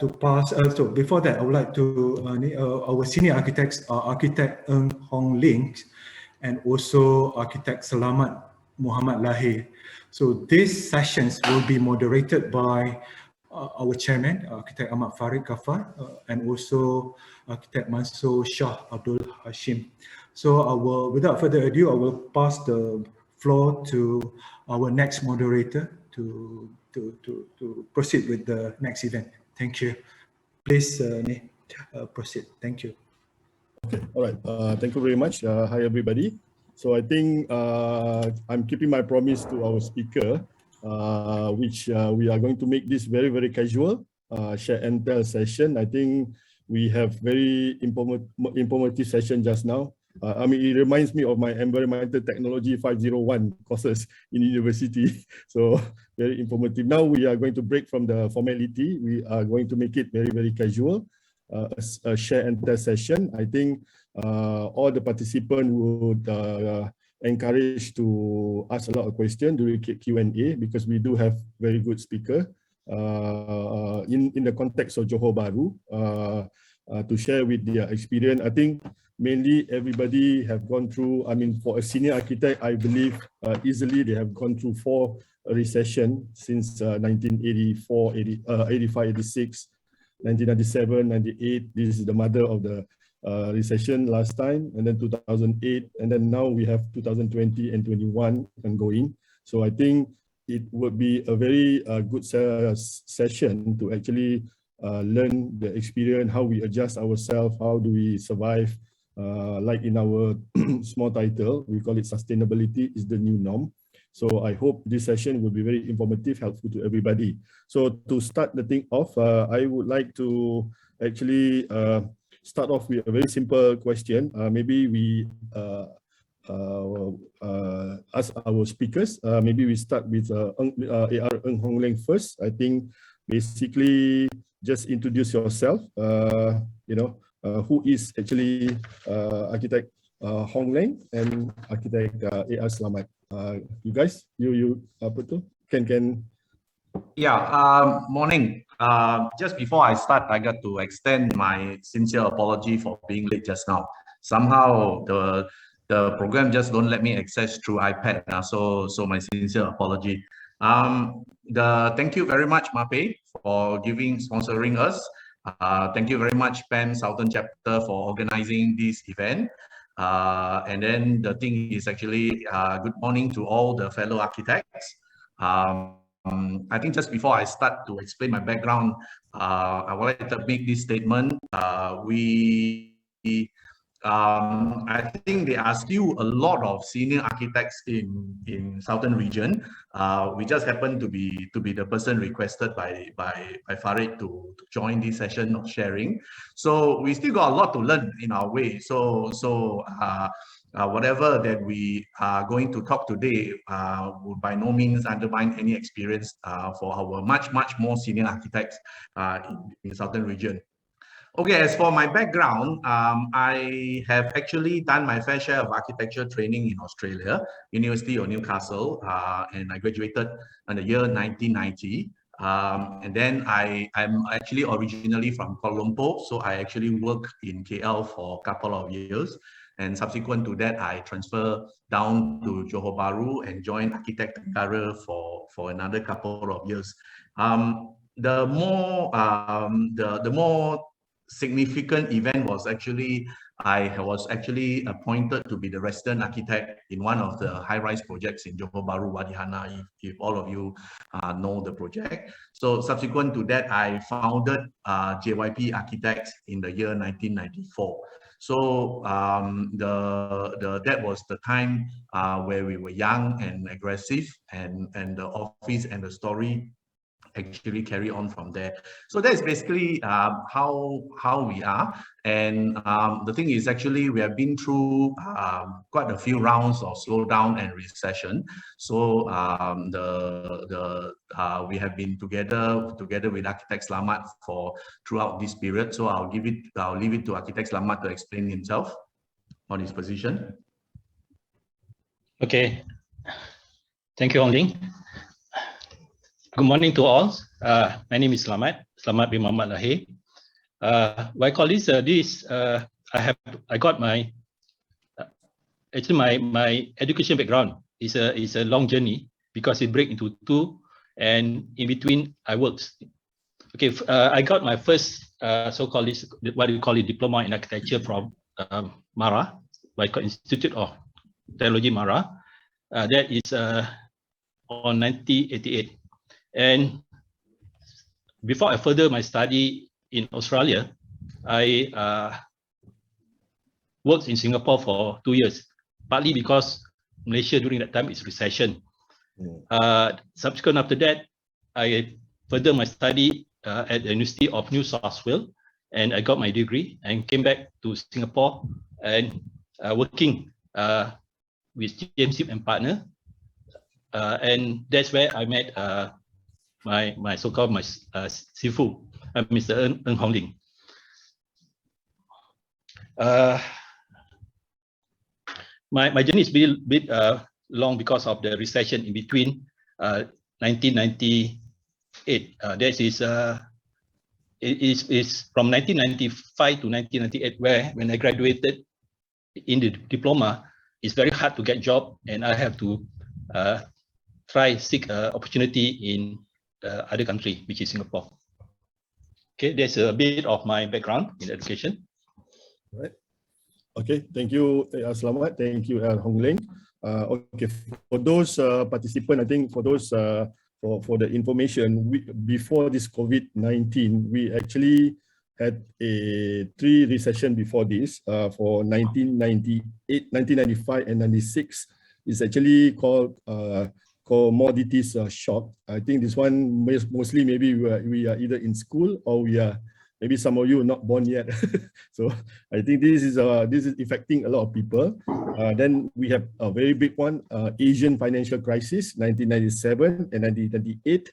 to pass. So before that, I would like to our senior architects are Architect Ng Hong Ling and also Architect Selamat Muhammad Lahir. So these sessions will be moderated by our chairman, Architect Ahmad Farid Ghaffar, and also Architect Mansur Shah Abdul Hashim. So without further ado, I will pass the floor to our next moderator to proceed with the next event. Thank you. Please proceed. Thank you. Okay. All right. Thank you very much. Hi, everybody. So I think I'm keeping my promise to our speaker, which we are going to make this very, very casual share and tell session. I think we have very informative session just now. I mean, it reminds me of my environmental technology 501 courses in university. So very informative. Now we are going to break from the formality. We are going to make it very, very casual. A share and tell session. I think all the participants would encourage to ask a lot of questions during Q&A because we do have very good speaker in the context of Johor Bahru to share with their experience. I think mainly everybody have gone through, I mean, for a senior architect, I believe easily they have gone through 4 recessions since 1984, 85, 86, 1997, 98. This is the mother of the recession last time, and then 2008, and then now we have 2020 and 21 ongoing. So I think it would be a very good session to actually learn the experience, how we adjust ourselves, how do we survive. Like in our small title, we call it Sustainability is the New Norm. So I hope this session will be very informative, helpful to everybody. So to start the thing off, I would like to actually start off with a very simple question. Maybe we ask our speakers. Maybe we start with AR Ng Hong Ling first. I think basically just introduce yourself. Who is actually Architect Hong Ling and Architect AR Selamat. You guys, you can. Yeah, morning. Just before I start, I got to extend my sincere apology for being late just now. Somehow the program just don't let me access through iPad. So my sincere apology. Thank you very much, MAPE, for sponsoring us. Thank you very much, PAM Southern Chapter, for organizing this event. And then the thing is actually good morning to all the fellow architects. I think just before I start to explain my background, I would like to make this statement. I think there are still a lot of senior architects in Southern region. We just happen to be the person requested by Farid to join this session of sharing. So we still got a lot to learn in our way. So whatever that we are going to talk today would by no means undermine any experience for our much more senior architects in Southern region. Okay, as for my background, I have actually done my fair share of architecture training in Australia, University of Newcastle, and I graduated in the year 1990. And then I'm actually originally from Kuala Lumpur, so I actually worked in KL for a couple of years. And subsequent to that, I transferred down to Johor Bahru and joined Architect Negara for another couple of years. The more significant event was actually I was actually appointed to be the resident architect in one of the high-rise projects in Johor Bahru, Wadihana, if all of you know the project. So subsequent to that, I founded JYP Architects in the year 1994. So that was the time where we were young and aggressive, and the office and the story actually carry on from there. So that's basically how we are. And the thing is, actually, we have been through quite a few rounds of slowdown and recession. So we have been together with Architect Selamat throughout this period. So I'll leave it to Architect Selamat to explain himself on his position. Okay, thank you, Hong Ling. Good morning to all. My name is Slamat bin Muhammad Lahir. My colleagues, I got my actually my education background is a long journey because it break into two, and in between I worked. Okay, I got my first so-called what we call it diploma in architecture from MARA, by Institute of Technology MARA. That is on 1988, and before I further my study in Australia, I worked in Singapore for 2 years, partly because Malaysia during that time is recession. Subsequent after that, I further my study at the University of New South Wales, and I got my degree and came back to Singapore and working with James and partner, and that's where I met my so-called my sifu, Mr. Ng Hong Ling. My journey is a bit long because of the recession in between 1998. That is from 1995 to 1998, where when I graduated in the diploma, it's very hard to get job, and I have to seek opportunity in other country, which is Singapore. Okay, that's a bit of my background in education. Right. Okay, thank you, Slamat. Thank you, Hong Ling. Okay, for those participants, I think for those for the information, before this COVID-19, we actually had a 3 recession before this. For 1998, 1995, and 96, it's actually called commodities shock. I think this one mostly maybe we are either in school or we are maybe some of you are not born yet. So I think this is affecting a lot of people. Then we have a very big one, Asian financial crisis, 1997 and 1998.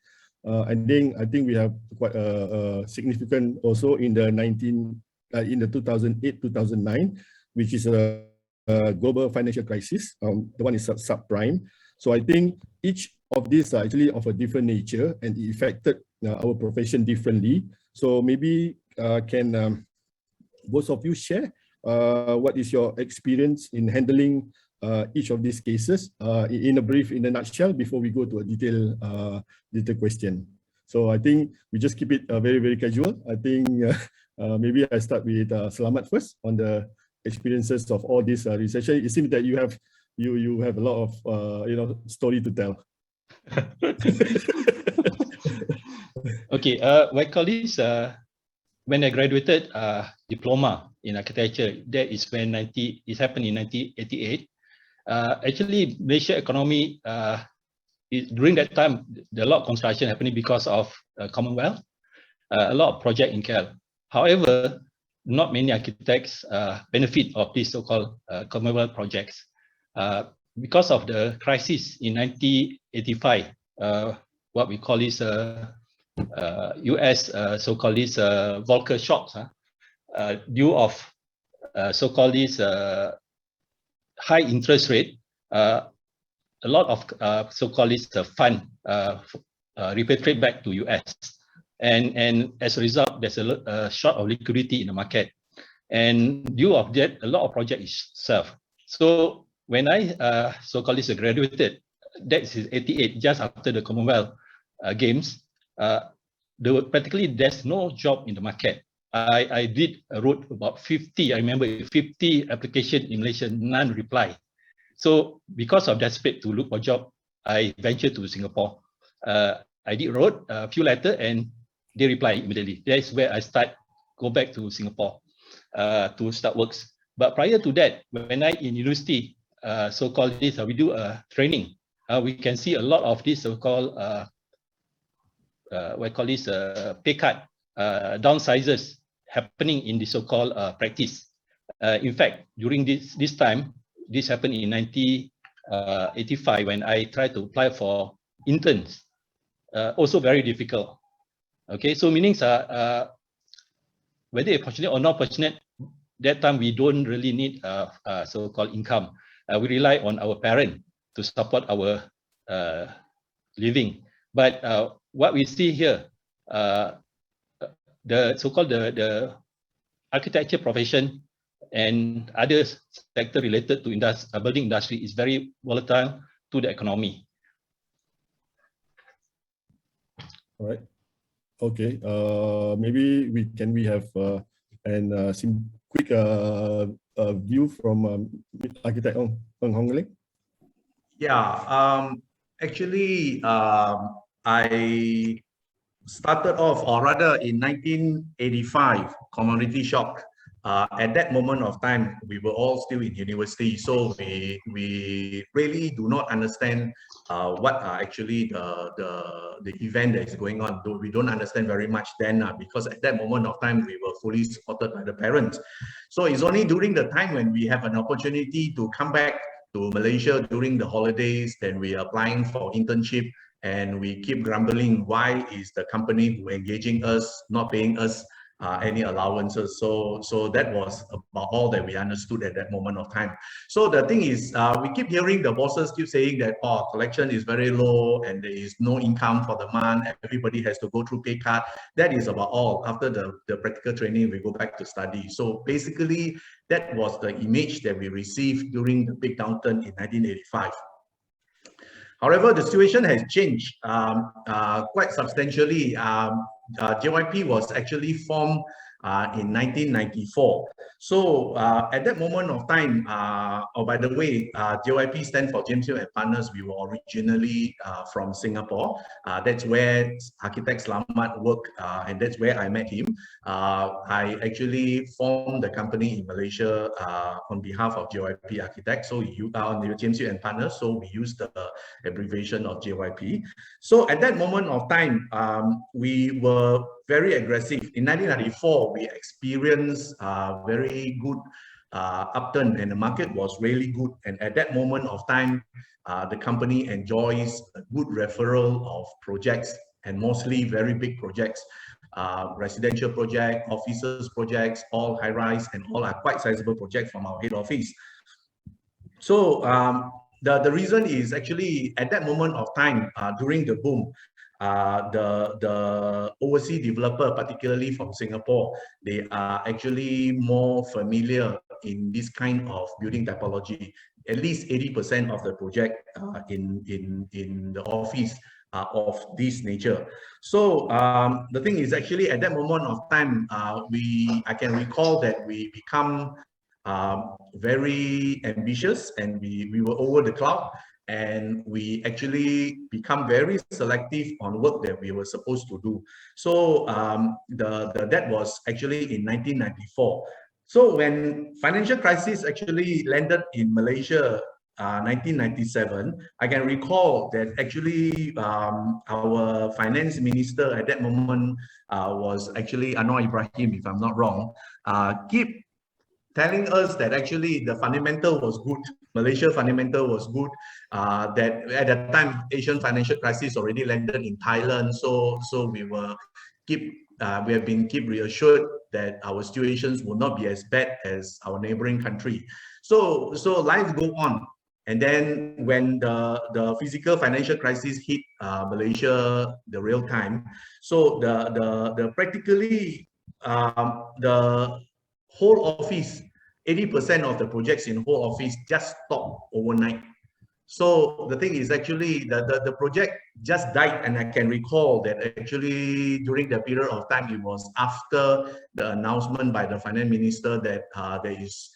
And then I think we have quite a significant also in the 2008-2009, which is a global financial crisis. The one is subprime. So I think each of these are actually of a different nature, and it affected our profession differently. So maybe can both of you share what is your experience in handling each of these cases in a nutshell before we go to a detailed question. So I think we just keep it very, very casual. I think maybe I start with Slamat first on the experiences of all this recession. It seems that you have a lot of story to tell. Okay, my colleagues, when I graduated diploma in architecture, that is when it happened in 1988. Actually, Malaysia economy during that time, there are a lot of construction happening because of Commonwealth, a lot of project in KL. However, not many architects benefit of these so-called Commonwealth projects. Because of the crisis in 1985, what we call is US so-called this Volcker shocks, due of so-called this high interest rate, a lot of so-called this fund repatriate back to US, and as a result, there's a short of liquidity in the market, and due of that, a lot of project is served. So when I so-called this graduated, that is 88, just after the Commonwealth Games, practically there's no job in the market. I wrote about 50, I remember 50 application in Malaysia, none reply. So because of desperate to look for job, I ventured to Singapore. I wrote a few letters and they reply immediately. That's where I go back to Singapore to start works. But prior to that, when I in university, so-called this, we do a training. We can see a lot of this so-called we call this pay cut, downsizes happening in the so-called practice. In fact, during this time, this happened in 1985 when I tried to apply for interns. Also very difficult. Okay, so meanings are whether fortunate or not fortunate, that time we don't really need so-called income. We rely on our parent to support our living. But what we see here, the so-called the architecture profession and other sector related to building industry is very volatile to the economy. All right. Okay. Maybe we have some quick view from Architect Ng Hong Ling. Yeah. Actually, I started off, or rather in 1985, commodity shock. At that moment of time, we were all still in university, so we really do not understand what are actually the event that is going on. Though we don't understand very much then, because at that moment of time, we were fully supported by the parents. So it's only during the time when we have an opportunity to come back to Malaysia during the holidays, then we are applying for internship, and we keep grumbling, why is the company who engaging us not paying us any allowances? So that was about all that we understood at that moment of time. So the thing is, we keep hearing the bosses keep saying that, oh, collection is very low and there is no income for the month, everybody has to go through pay cut. That is about all. After the practical training, we go back to study. So basically, that was the image that we received during the big downturn in 1985. However, the situation has changed quite substantially. JYP was actually formed in 1994. So at that moment of time, oh, by the way, JYP stands for James Hill and Partners. We were originally from Singapore. That's where Architect Selamat worked, and that's where I met him. I actually formed the company in Malaysia on behalf of JYP Architect. So you are James Hill and Partners. So we use the abbreviation of JYP. So at that moment of time, we were very aggressive. In 1994, we experienced very good upturn, and the market was really good. And at that moment of time, the company enjoys a good referral of projects, and mostly very big projects, residential project, offices projects, all high-rise, and all are quite sizable projects from our head office. So the reason is actually at that moment of time, during the boom, the overseas developer, particularly from Singapore, they are actually more familiar in this kind of building typology. At least 80% of the project in the office are of this nature. So the thing is actually at that moment of time, I can recall that we become very ambitious, and we were over the cloud, and we actually become very selective on work that we were supposed to do. So that was actually in 1994. So when financial crisis actually landed in Malaysia, 1997, I can recall that actually our finance minister at that moment was actually Anwar Ibrahim, if I'm not wrong, keep telling us that actually the fundamental was good. Malaysia fundamental was good. That at that time, Asian financial crisis already landed in Thailand. So we have been reassured that our situations will not be as bad as our neighboring country. So life go on. And then when the physical financial crisis hit Malaysia, the real time, so the practically the whole office, 80% of the projects in whole office just stopped overnight. So the thing is actually the project just died, and I can recall that actually during the period of time, it was after the announcement by the finance minister that there is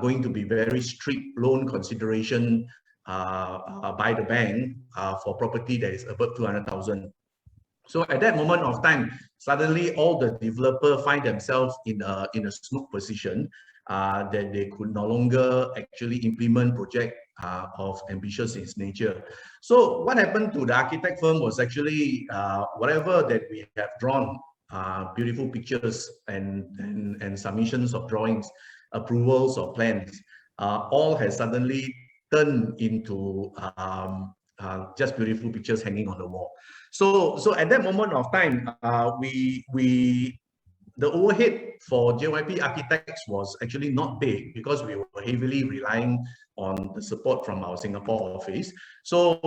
going to be very strict loan consideration by the bank for property that is above 200,000. So at that moment of time, suddenly all the developers find themselves in a snooke position that they could no longer actually implement project of ambitious in its nature. So what happened to the architect firm was actually whatever that we have drawn, beautiful pictures and submissions of drawings, approvals of plans, all has suddenly turned into just beautiful pictures hanging on the wall. So at that moment of time, we the overhead for JYP Architects was actually not big because we were heavily relying on the support from our Singapore office. So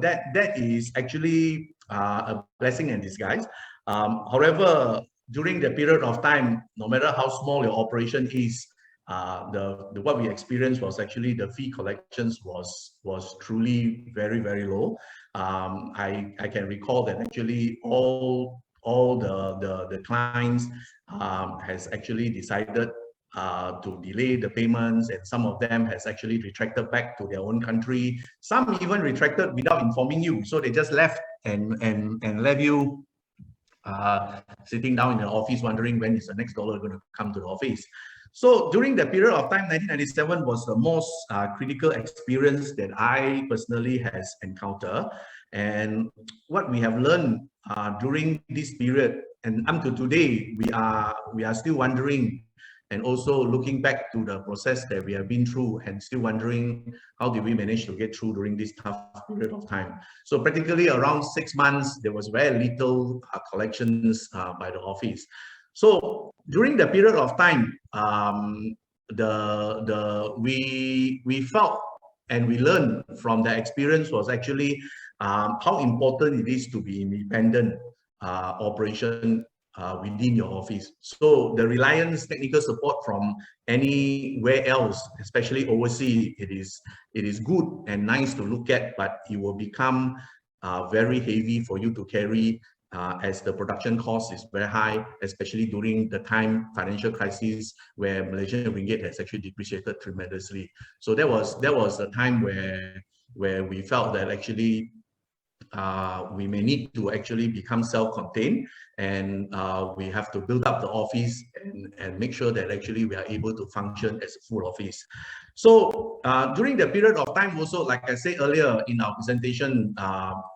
that is actually a blessing in disguise. However, during the period of time, no matter how small your operation is, what we experienced was actually the fee collections was truly very, very low. I can recall that actually all the clients has actually decided to delay the payments, and some of them has actually retracted back to their own country. Some even retracted without informing you, so they just left and left you sitting down in the office wondering when is the next dollar going to come to the office. So during the period of time, 1997 was the most critical experience that I personally has encountered. And what we have learned during this period and up to today, we are still wondering and also looking back to the process that we have been through and still wondering how did we manage to get through during this tough period of time. So practically around 6 months, there was very little collections by the office. So during the period of time, we felt and we learned from the experience was actually how important it is to be independent operation within your office. So the reliance technical support from anywhere else, especially overseas, it is good and nice to look at, but it will become very heavy for you to carry as the production cost is very high, especially during the time financial crisis where Malaysian ringgit has actually depreciated tremendously. So that was the time where we felt that actually we may need to actually become self-contained, and we have to build up the office and make sure that actually we are able to function as a full office. So during the period of time also, like I said earlier in our presentation,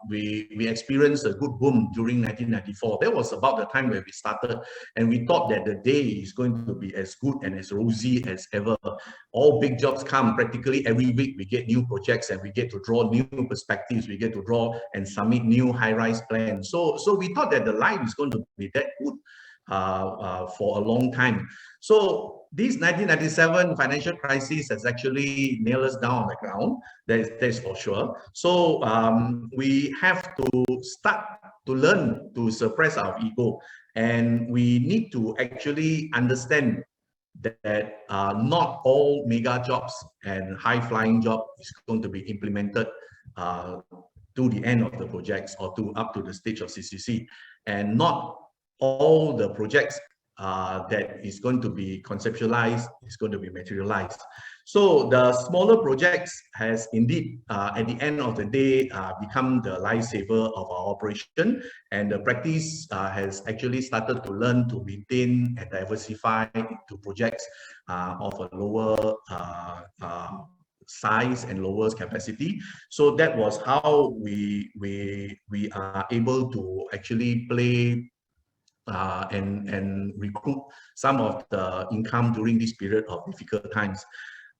we experienced a good boom during 1994. That was about the time where we started, and we thought that the day is going to be as good and as rosy as ever. All big jobs come practically every week. We get new projects and we get to draw new perspectives. We get to draw and submit new high-rise plans. So we thought that the life is going to be that good for a long time. So this 1997 financial crisis has actually nailed us down on the ground. That's for sure. So we have to start to learn to suppress our ego, and we need to actually understand that not all mega jobs and high-flying job is going to be implemented to the end of the projects or up to the stage of CCC, and not all the projects that is going to be conceptualized is going to be materialized. So the smaller projects has indeed, at the end of the day, become the lifesaver of our operation, and the practice has actually started to learn to maintain and diversify into projects of a lower size and lower capacity. So that was how we are able to actually play and recruit some of the income during this period of difficult times.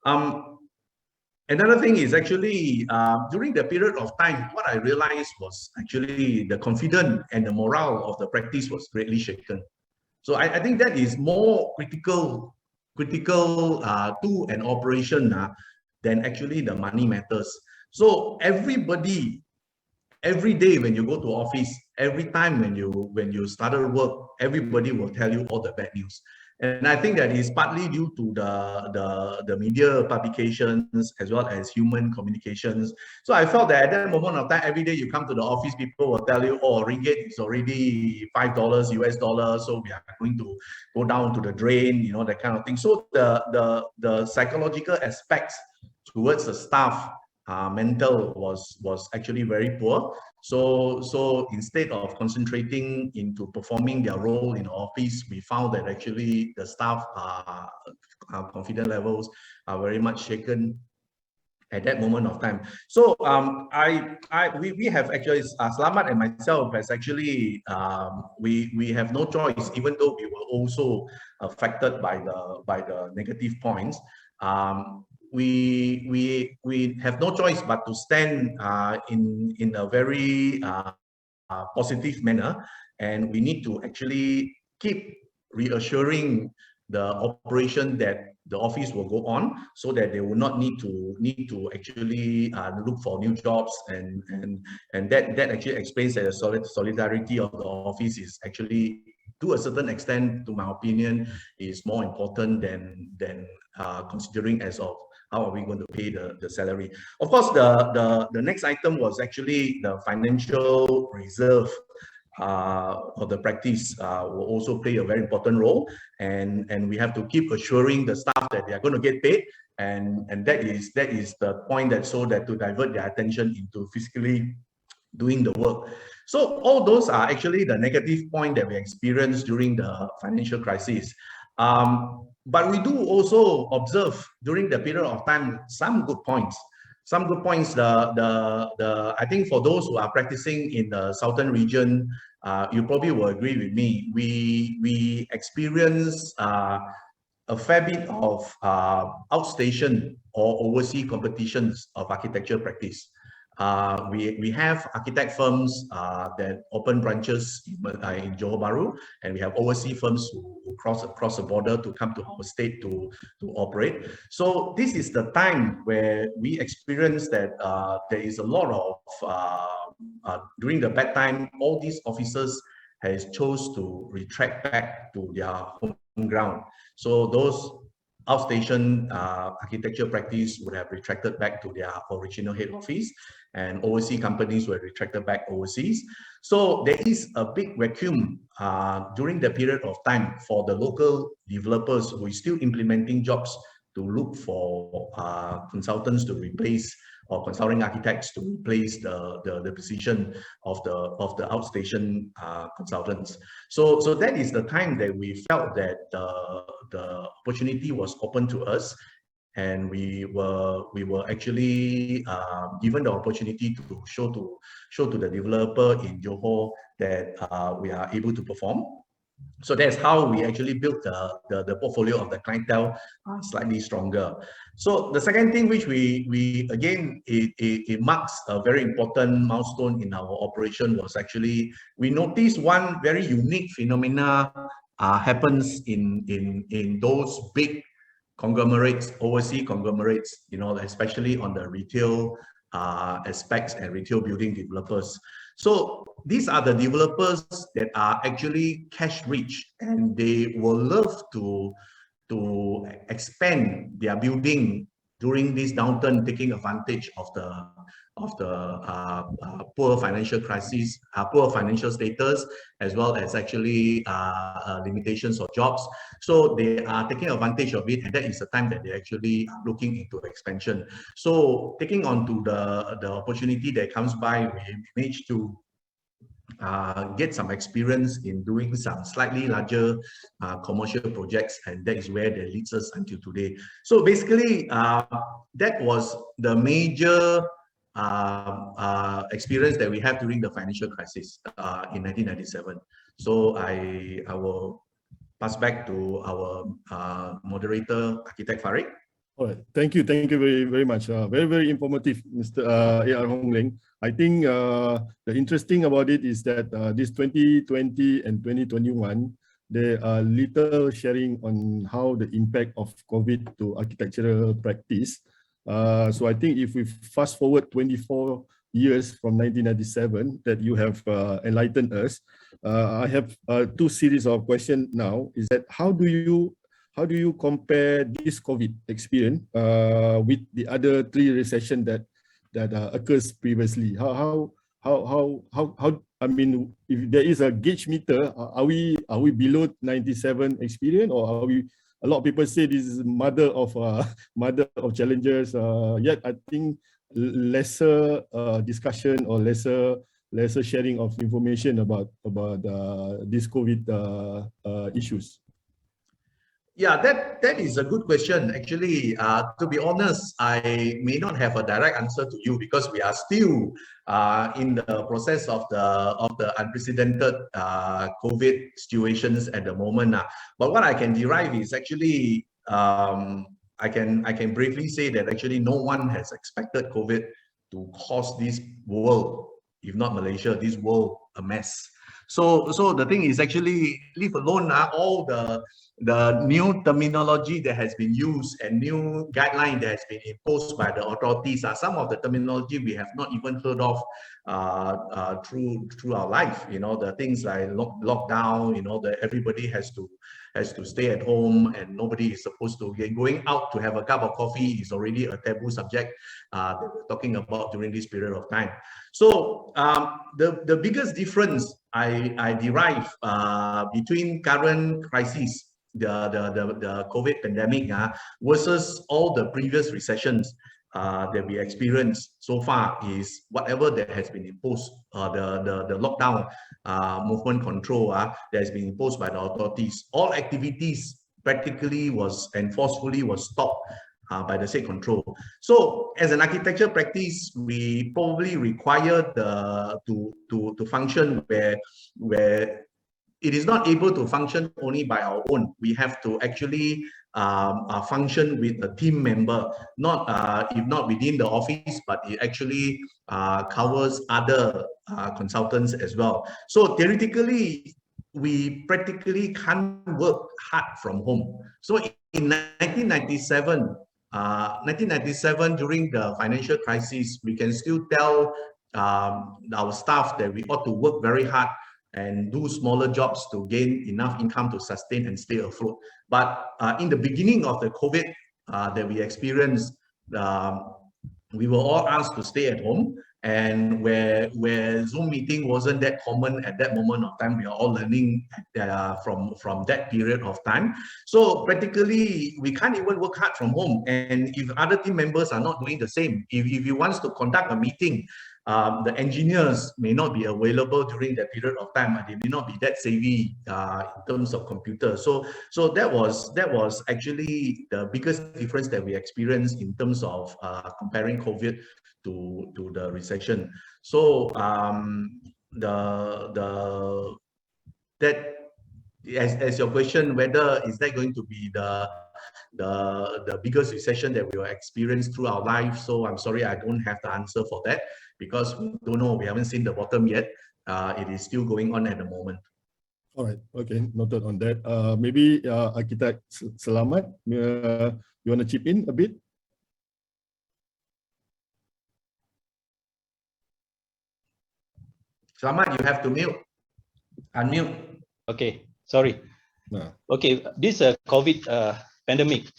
Another thing is actually during the period of time, what I realized was actually the confidence and the morale of the practice was greatly shaken. So I think that is more critical to an operation than actually the money matters. So everybody, every day when you go to office, every time when you started work, everybody will tell you all the bad news. And I think that is partly due to the media publications as well as human communications. So I felt that at that moment of time, every day you come to the office, people will tell you, oh, ringgit is already $5 US dollars, so we are going to go down to the drain, you know, that kind of thing. So the psychological aspects towards the staff mental was actually very poor. So instead of concentrating into performing their role in the office, we found that actually the staff confidence levels are very much shaken at that moment of time. So we have actually, Slamat and myself has actually, we have no choice, even though we were also affected by the negative points. We have no choice but to stand in a very positive manner, and we need to actually keep reassuring the operation that the office will go on, so that they will not need to actually look for new jobs, and that actually explains that the solidarity of the office is actually, to a certain extent, to my opinion, is more important than considering as of how are we going to pay the salary. Of course, the next item was actually the financial reserve of the practice will also play a very important role, and we have to keep assuring the staff that they are going to get paid, and that is the point, that so that to divert their attention into physically doing the work. So all those are actually the negative point that we experienced during the financial crisis. But we do also observe during the period of time some good points. Some good points. I think for those who are practicing in the southern region, you probably will agree with me. We experience a fair bit of outstation or overseas competitions of architecture practice. We have architect firms that open branches in Johor Bahru, and we have overseas firms who cross across the border to come to our state to operate. So this is the time where we experience that there is a lot of, during the bad time, all these officers has chose to retract back to their home ground. So those outstation architecture practice would have retracted back to their original head office, and overseas companies were retracted back overseas. So there is a big vacuum during the period of time for the local developers who is still implementing jobs to look for consultants to replace, or consulting architects to replace the position of the outstation consultants. So that is the time that we felt that the opportunity was open to us, and we were actually given the opportunity to show to the developer in Johor that we are able to perform. So that's how we actually built the portfolio of the clientele slightly stronger. So the second thing which we again, it marks a very important milestone in our operation, was actually we noticed one very unique phenomena happens in those big conglomerates, overseas conglomerates, you know, especially on the retail aspects and retail building developers. So these are the developers that are actually cash rich, and they will love to expand their building during this downturn, taking advantage of the poor financial crisis, poor financial status, as well as actually limitations of jobs. So they are taking advantage of it, and that is the time that they actually are looking into expansion. So taking on to the opportunity that comes by, we managed to get some experience in doing some slightly larger commercial projects, and that is where that leads us until today. So basically, that was the major experience that we have during the financial crisis in 1997. So I will pass back to our moderator, Architect Farid. All right, thank you very much. Very informative, Mr. A.R. Hong Leng. I think the interesting about it is that this 2020 and 2021, there are little sharing on how the impact of COVID to architectural practice. So I think if we fast forward 24 years from 1997 that you have enlightened us, I have two series of questions now. Is that how do you compare this COVID experience with the other three recessions that occurs previously? How I mean, if there is a gauge meter, are we below 97 experience, or are we? A lot of people say this is mother of challenges. Yet I think lesser discussion or lesser sharing of information about this COVID issues. Yeah, that is a good question. Actually, to be honest, I may not have a direct answer to you, because we are still in the process of the unprecedented COVID situations at the moment. But what I can derive is actually, I can briefly say that actually no one has expected COVID to cause this world, if not Malaysia, this world a mess. So the thing is actually, leave alone all the new terminology that has been used and new guideline that has been imposed by the authorities are some of the terminology we have not even heard of through our life. You know, the things like lockdown, you know, that everybody has to stay at home and nobody is supposed to get going out to have a cup of coffee is already a taboo subject that we're talking about during this period of time. So the biggest difference I derive between current crisis, the COVID pandemic versus all the previous recessions that we experienced so far is whatever that has been imposed, the lockdown movement control that has been imposed by the authorities. All activities practically was and forcefully was stopped by the state control. So as an architecture practice, we probably require to function where it is not able to function only by our own. We have to actually function with a team member, not if not within the office, but it actually covers other consultants as well. So theoretically, we practically can't work hard from home. So in 1997, during the financial crisis, we can still tell our staff that we ought to work very hard and do smaller jobs to gain enough income to sustain and stay afloat. But in the beginning of the COVID that we experienced, we were all asked to stay at home, and where Zoom meeting wasn't that common at that moment of time, we are all learning from that period of time. So practically, we can't even work hard from home. And if other team members are not doing the same, if you want to conduct a meeting, the engineers may not be available during that period of time, and they may not be that savvy in terms of computers. So that was actually the biggest difference that we experienced in terms of comparing COVID to the recession. So as your question, whether is that going to be the biggest recession that we will experience through our life? So I'm sorry, I don't have the answer for that, because we don't know, we haven't seen the bottom yet. It is still going on at the moment. All right, okay, noted on that. Maybe Architect Selamat, you want to chip in a bit? Selamat, you have to unmute. Okay, sorry. No. Okay, this COVID pandemic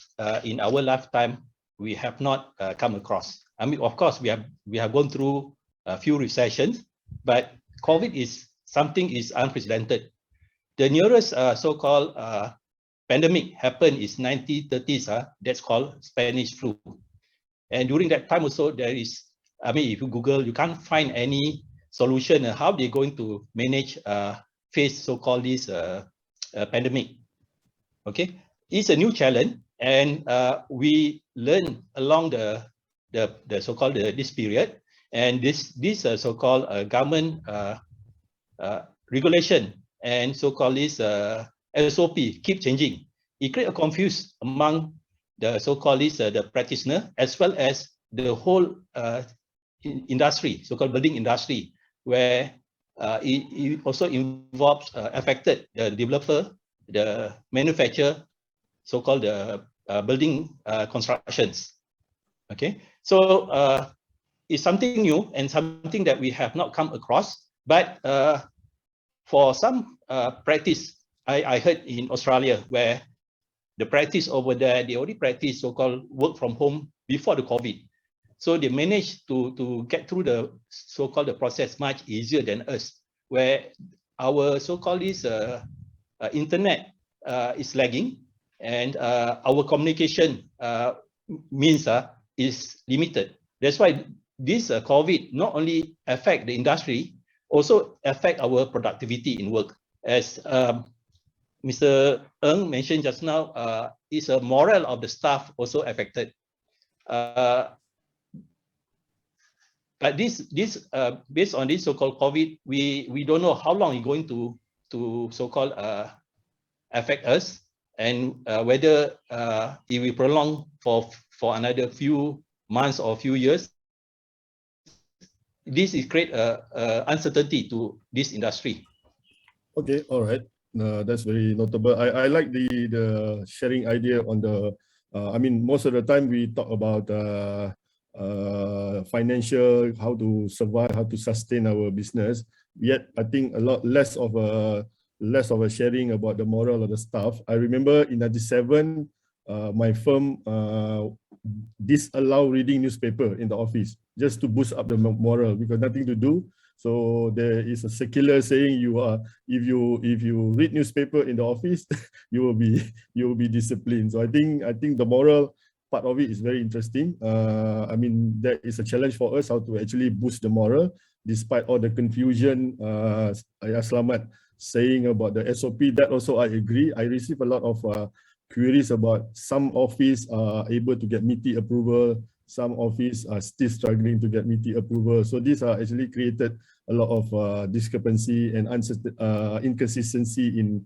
in our lifetime, we have not come across. I mean, of course, we have gone through a few recessions, but COVID is something is unprecedented. The nearest so-called pandemic happened is 1930s. That's called Spanish flu. And during that time also, there is, I mean, if you Google, you can't find any solution how they're going to manage face so-called this pandemic. Okay, it's a new challenge, and we learn along the so-called this period, and this so-called government regulation and so-called this SOP keep changing. It create a confuse among the so-called this the practitioner as well as the whole industry, so-called building industry, where it also involves affected the developer, the manufacturer, so-called the building constructions. Okay, so it's something new and something that we have not come across. But for some practice, I heard in Australia where the practice over there, they already practice so-called work from home before the COVID. So they managed to get through the so-called the process much easier than us, where our so-called this internet is lagging, and our communication means is limited. That's why this COVID not only affect the industry, also affect our productivity in work. As Mr. Ng mentioned just now, is a morale of the staff also affected. But this based on this so-called COVID, we don't know how long it's going to so-called affect us, and whether it will prolong for another few months or few years. This is create uncertainty to this industry. Okay, all right. That's very notable. I like the sharing idea on the. I mean, most of the time we talk about financial, how to survive, how to sustain our business. Yet, I think a lot less of a sharing about the moral of the staff. I remember in '97, my firm disallow reading newspaper in the office just to boost up the moral because nothing to do. So there is a circular saying if you read newspaper in the office, you will be disciplined. So I think the moral part of it is very interesting. I mean, that is a challenge for us how to actually boost the moral despite all the confusion. Slamat saying about the SOP, that also I agree. I receive a lot of queries about some office are able to get MITI approval, some office are still struggling to get MITI approval. So these are actually created a lot of discrepancy and inconsistency in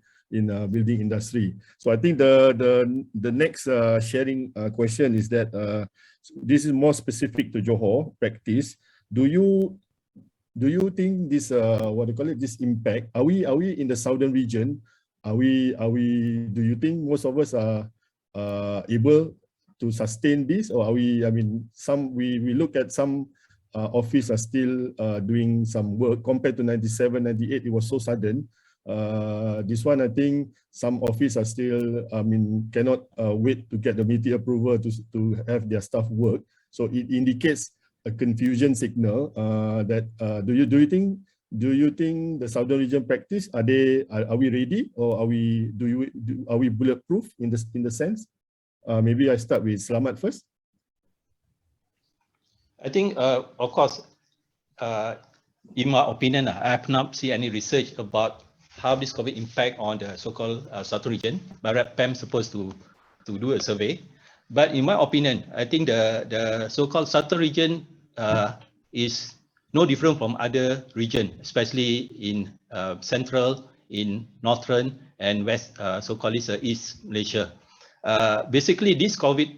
building industry. So I think the next sharing question is that this is more specific to Johor practice. Do you think this what do you call it, this impact? Are we in the southern region? Do you think most of us are able to sustain this, or are we? I mean, we look at some office are still doing some work compared to '97, '98. It was so sudden. This one, I think some office are still, I mean, cannot wait to get the MITI approval to have their staff work. So it indicates a confusion signal that do you think the southern region practice, are we ready, or are we bulletproof in the sense? Maybe I start with Slamat first. I think, of course, in my opinion, I have not seen any research about how this COVID impact on the so-called southern region. But PAM supposed to do a survey. But in my opinion, I think the so-called southern region is no different from other region, especially in central, in northern, and west, so-called East Malaysia. Basically, this COVID,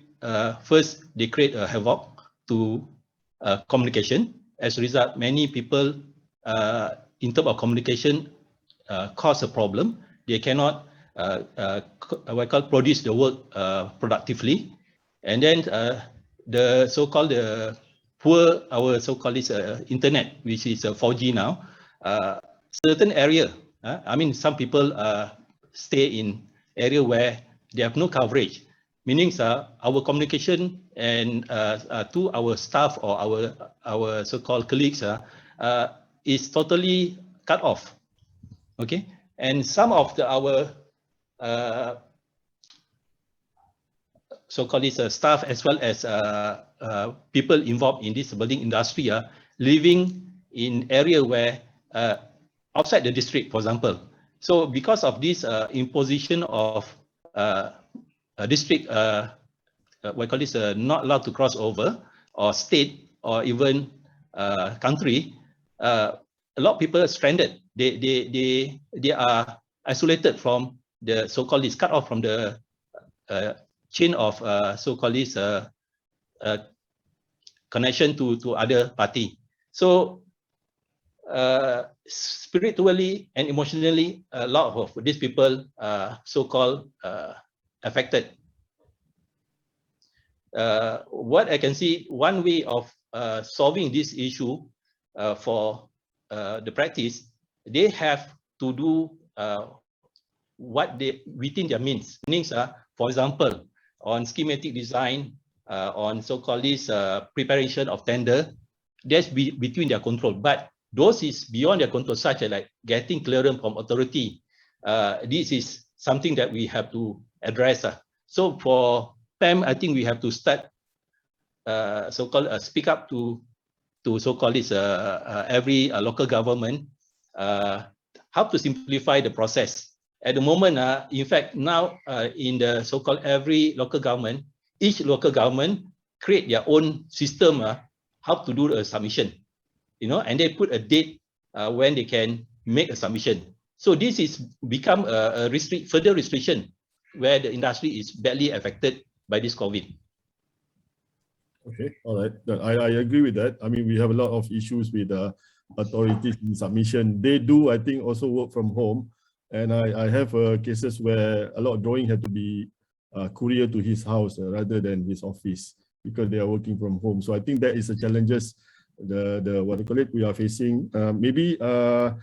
first, they create a havoc to communication. As a result, many people, in terms of communication, cause a problem. They cannot produce the work productively. And then the so-called poor, our so-called internet, which is 4G now, certain area, I mean, some people stay in area where they have no coverage, meaning our communication and to our staff or our so-called colleagues is totally cut off. Okay, and some of our so-called staff as well as people involved in this building industry are living in area where outside the district, for example. So because of this imposition of district, we call this not allowed to cross over, or state, or even country, a lot of people are stranded. They are isolated from the so-called cut off from the chain of so-called connection to other party. So spiritually and emotionally, a lot of these people so-called affected. What I can see, one way of solving this issue for the practice, they have to do what they within their means. Means, for example, on schematic design, on so-called preparation of tender, that's between their control. But those is beyond their control, such as like getting clearance from authority. This is something that we have to address. So for PAM, I think we have to start so-called speak up to so-called every local government, how to simplify the process. At the moment, in fact, now in the so-called every local government, each local government create their own system how to do a submission, and they put a date when they can make a submission. So this is become a further restriction where the industry is badly affected by this COVID. Okay, all right. I agree with that. I mean, we have a lot of issues with authorities in submission. They do, I think, also work from home. And I have cases where a lot of drawing had to be courier to his house rather than his office because they are working from home. So I think that is the challenges the what do you call it we are facing. Maybe Mr.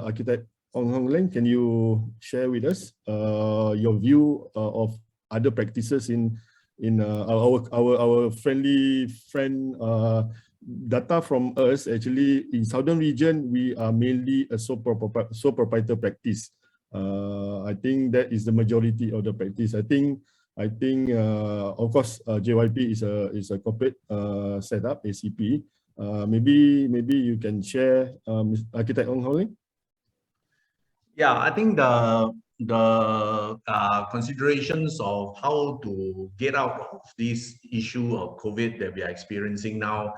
Architect Ong Hong Leng, can you share with us your view of other practices in our friendly friend data from us? Actually, in Southern region, we are mainly a sole proprietor practice. I think that is the majority of the practice. I think of course JYP is a corporate setup, ACP. Maybe you can share, Architect Ong Hong Leng. Yeah, I think the considerations of how to get out of this issue of COVID that we are experiencing now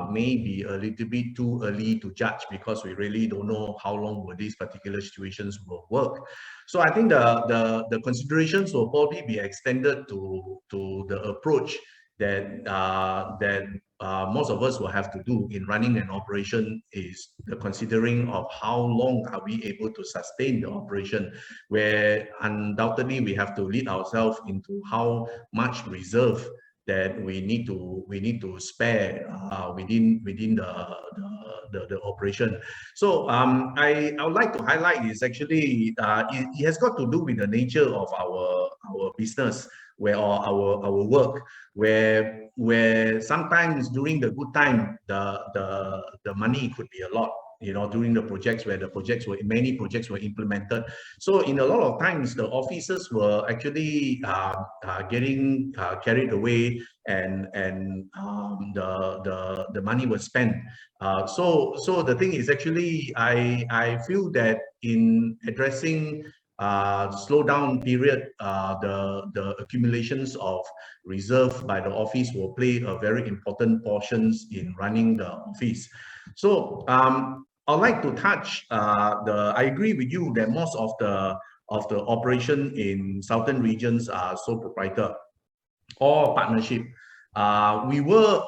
may be a little bit too early to judge, because we really don't know how long will these particular situations will work. So I think the considerations will probably be extended to the approach that most of us will have to do in running an operation, is the considering of how long are we able to sustain the operation, where undoubtedly we have to lead ourselves into how much reserve that we need to spare within the operation. So I would like to highlight is actually it has got to do with the nature of our business, where our work, where sometimes during the good time the money could be a lot, you know, during the projects where many projects were implemented. So in a lot of times the officers were actually getting carried away, and the money was spent. So the thing is actually I feel that in addressing slowdown period, the accumulations of reserve by the office will play a very important portions in running the office. So I'd like to touch I agree with you that most of the operation in southern regions are sole proprietor or partnership. We were,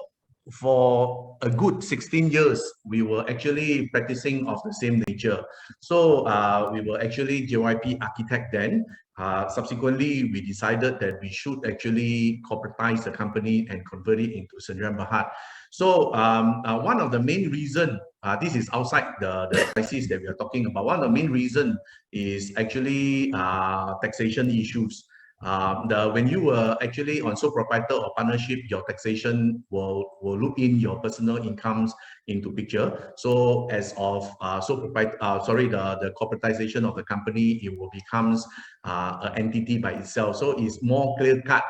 for a good 16 years, we were actually practicing of the same nature. So we were actually JYP Acrhitect then. Subsequently, we decided that we should actually corporatize the company and convert it into Sdn Bhd. So one of the main reason, this is outside the crisis that we are talking about, one of the main reason is actually taxation issues. When you were actually on sole proprietor or partnership, your taxation will look in your personal incomes into picture. So as of the corporatization of the company, it will becomes an entity by itself. So it's more clear cut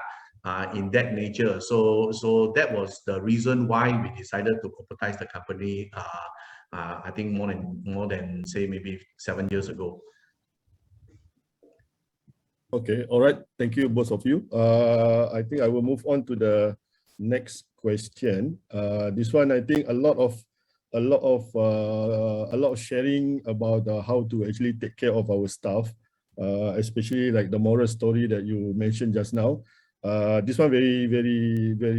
in that nature. So that was the reason why we decided to corporatize the company. I think more than say maybe 7 years ago. Okay, all right. Thank you, both of you. I think I will move on to the next question. This one, I think a lot of sharing about how to actually take care of our staff, especially like the moral story that you mentioned just now. This one very.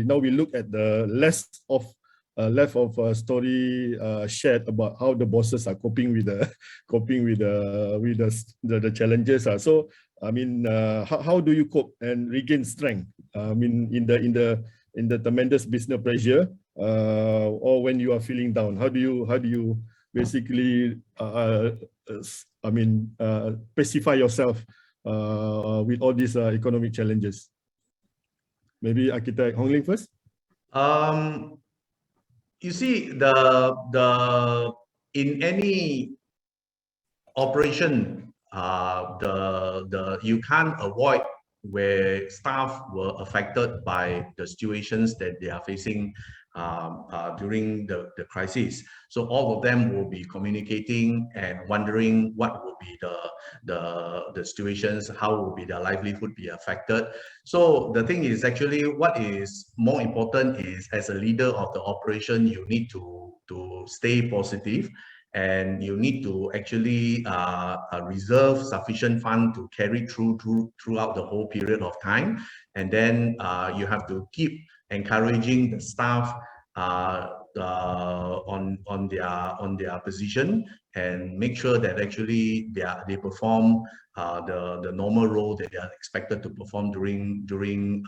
Now we look at the left of story shared about how the bosses are coping with the challenges. So I mean, how do you cope and regain strength? I mean, in the tremendous business pressure, or when you are feeling down, how do you basically, pacify yourself with all these economic challenges? Maybe Architect Hong Leng first. You see, in any operation, you can't avoid where staff were affected by the situations that they are facing during the crisis. So all of them will be communicating and wondering what will be the situations, how will be their livelihood be affected. So the thing is actually what is more important is, as a leader of the operation, you need to stay positive, and you need to actually reserve sufficient fund to carry throughout the whole period of time. And then you have to keep encouraging the staff on their position and make sure that actually they perform the normal role that they are expected to perform during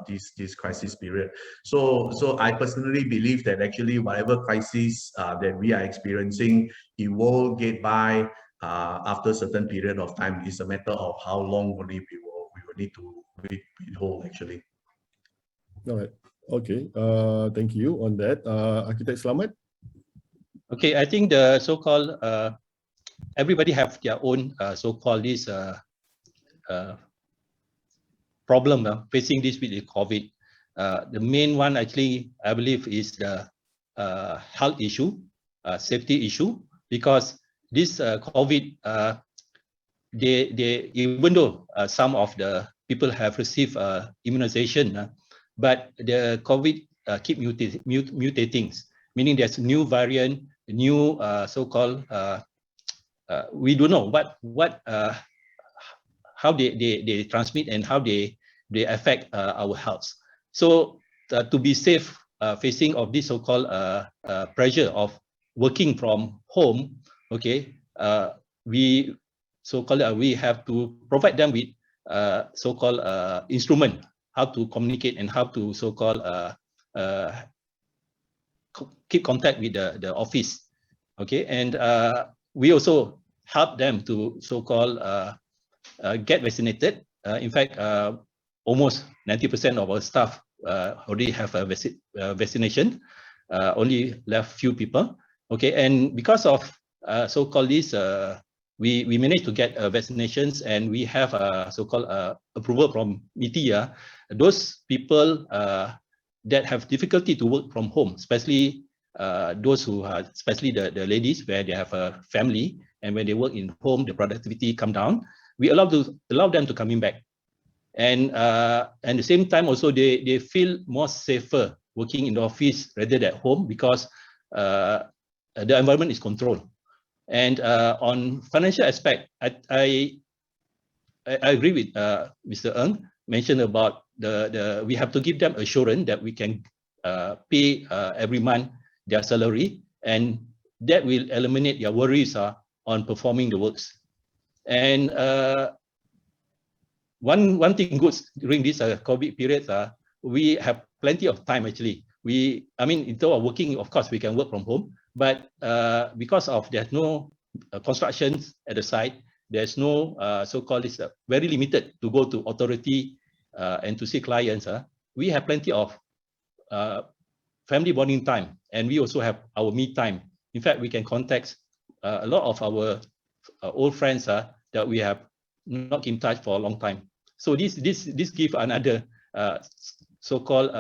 this crisis period. So I personally believe that actually whatever crisis that we are experiencing, it will get by after a certain period of time. It's a matter of how long only we will need to withhold actually. All right. Okay. Thank you on that. Architect Slamet. Okay, I think the so-called everybody have their own so-called this problem facing this with the COVID. The main one actually, I believe, is the health issue, safety issue, because this COVID, they even though some of the people have received immunization, but the COVID keep mutating, meaning there's new variant, new so-called we don't know how they transmit and how they affect our health. So to be safe facing of this so-called pressure of working from home, okay, we have to provide them with so-called instrument, how to communicate and how to so-called keep contact with the office, okay, and we also help them to so-called get vaccinated. In fact, almost 90% of our staff already have a vaccination. Only left few people. Okay, and because of so-called this, we managed to get vaccinations, and we have so-called approval from MITI. Those people that have difficulty to work from home, especially those who are, especially the ladies where they have a family, and when they work in home, the productivity come down. We allow them to coming back, and at the same time also they feel more safer working in the office rather than at home, because the environment is controlled. And on financial aspect, I agree with Mr. Ng mentioned about we have to give them assurance that we can pay every month their salary, and that will eliminate their worries on performing the works. And one thing good during this COVID period, we have plenty of time actually. I mean, in terms of working, of course, we can work from home, but because of there's no constructions at the site, there's no so-called it's very limited to go to authority and to see clients. We have plenty of family bonding time, and we also have our me time. In fact, we can contact a lot of our old friends that we have not in touch for a long time. So this gives another so-called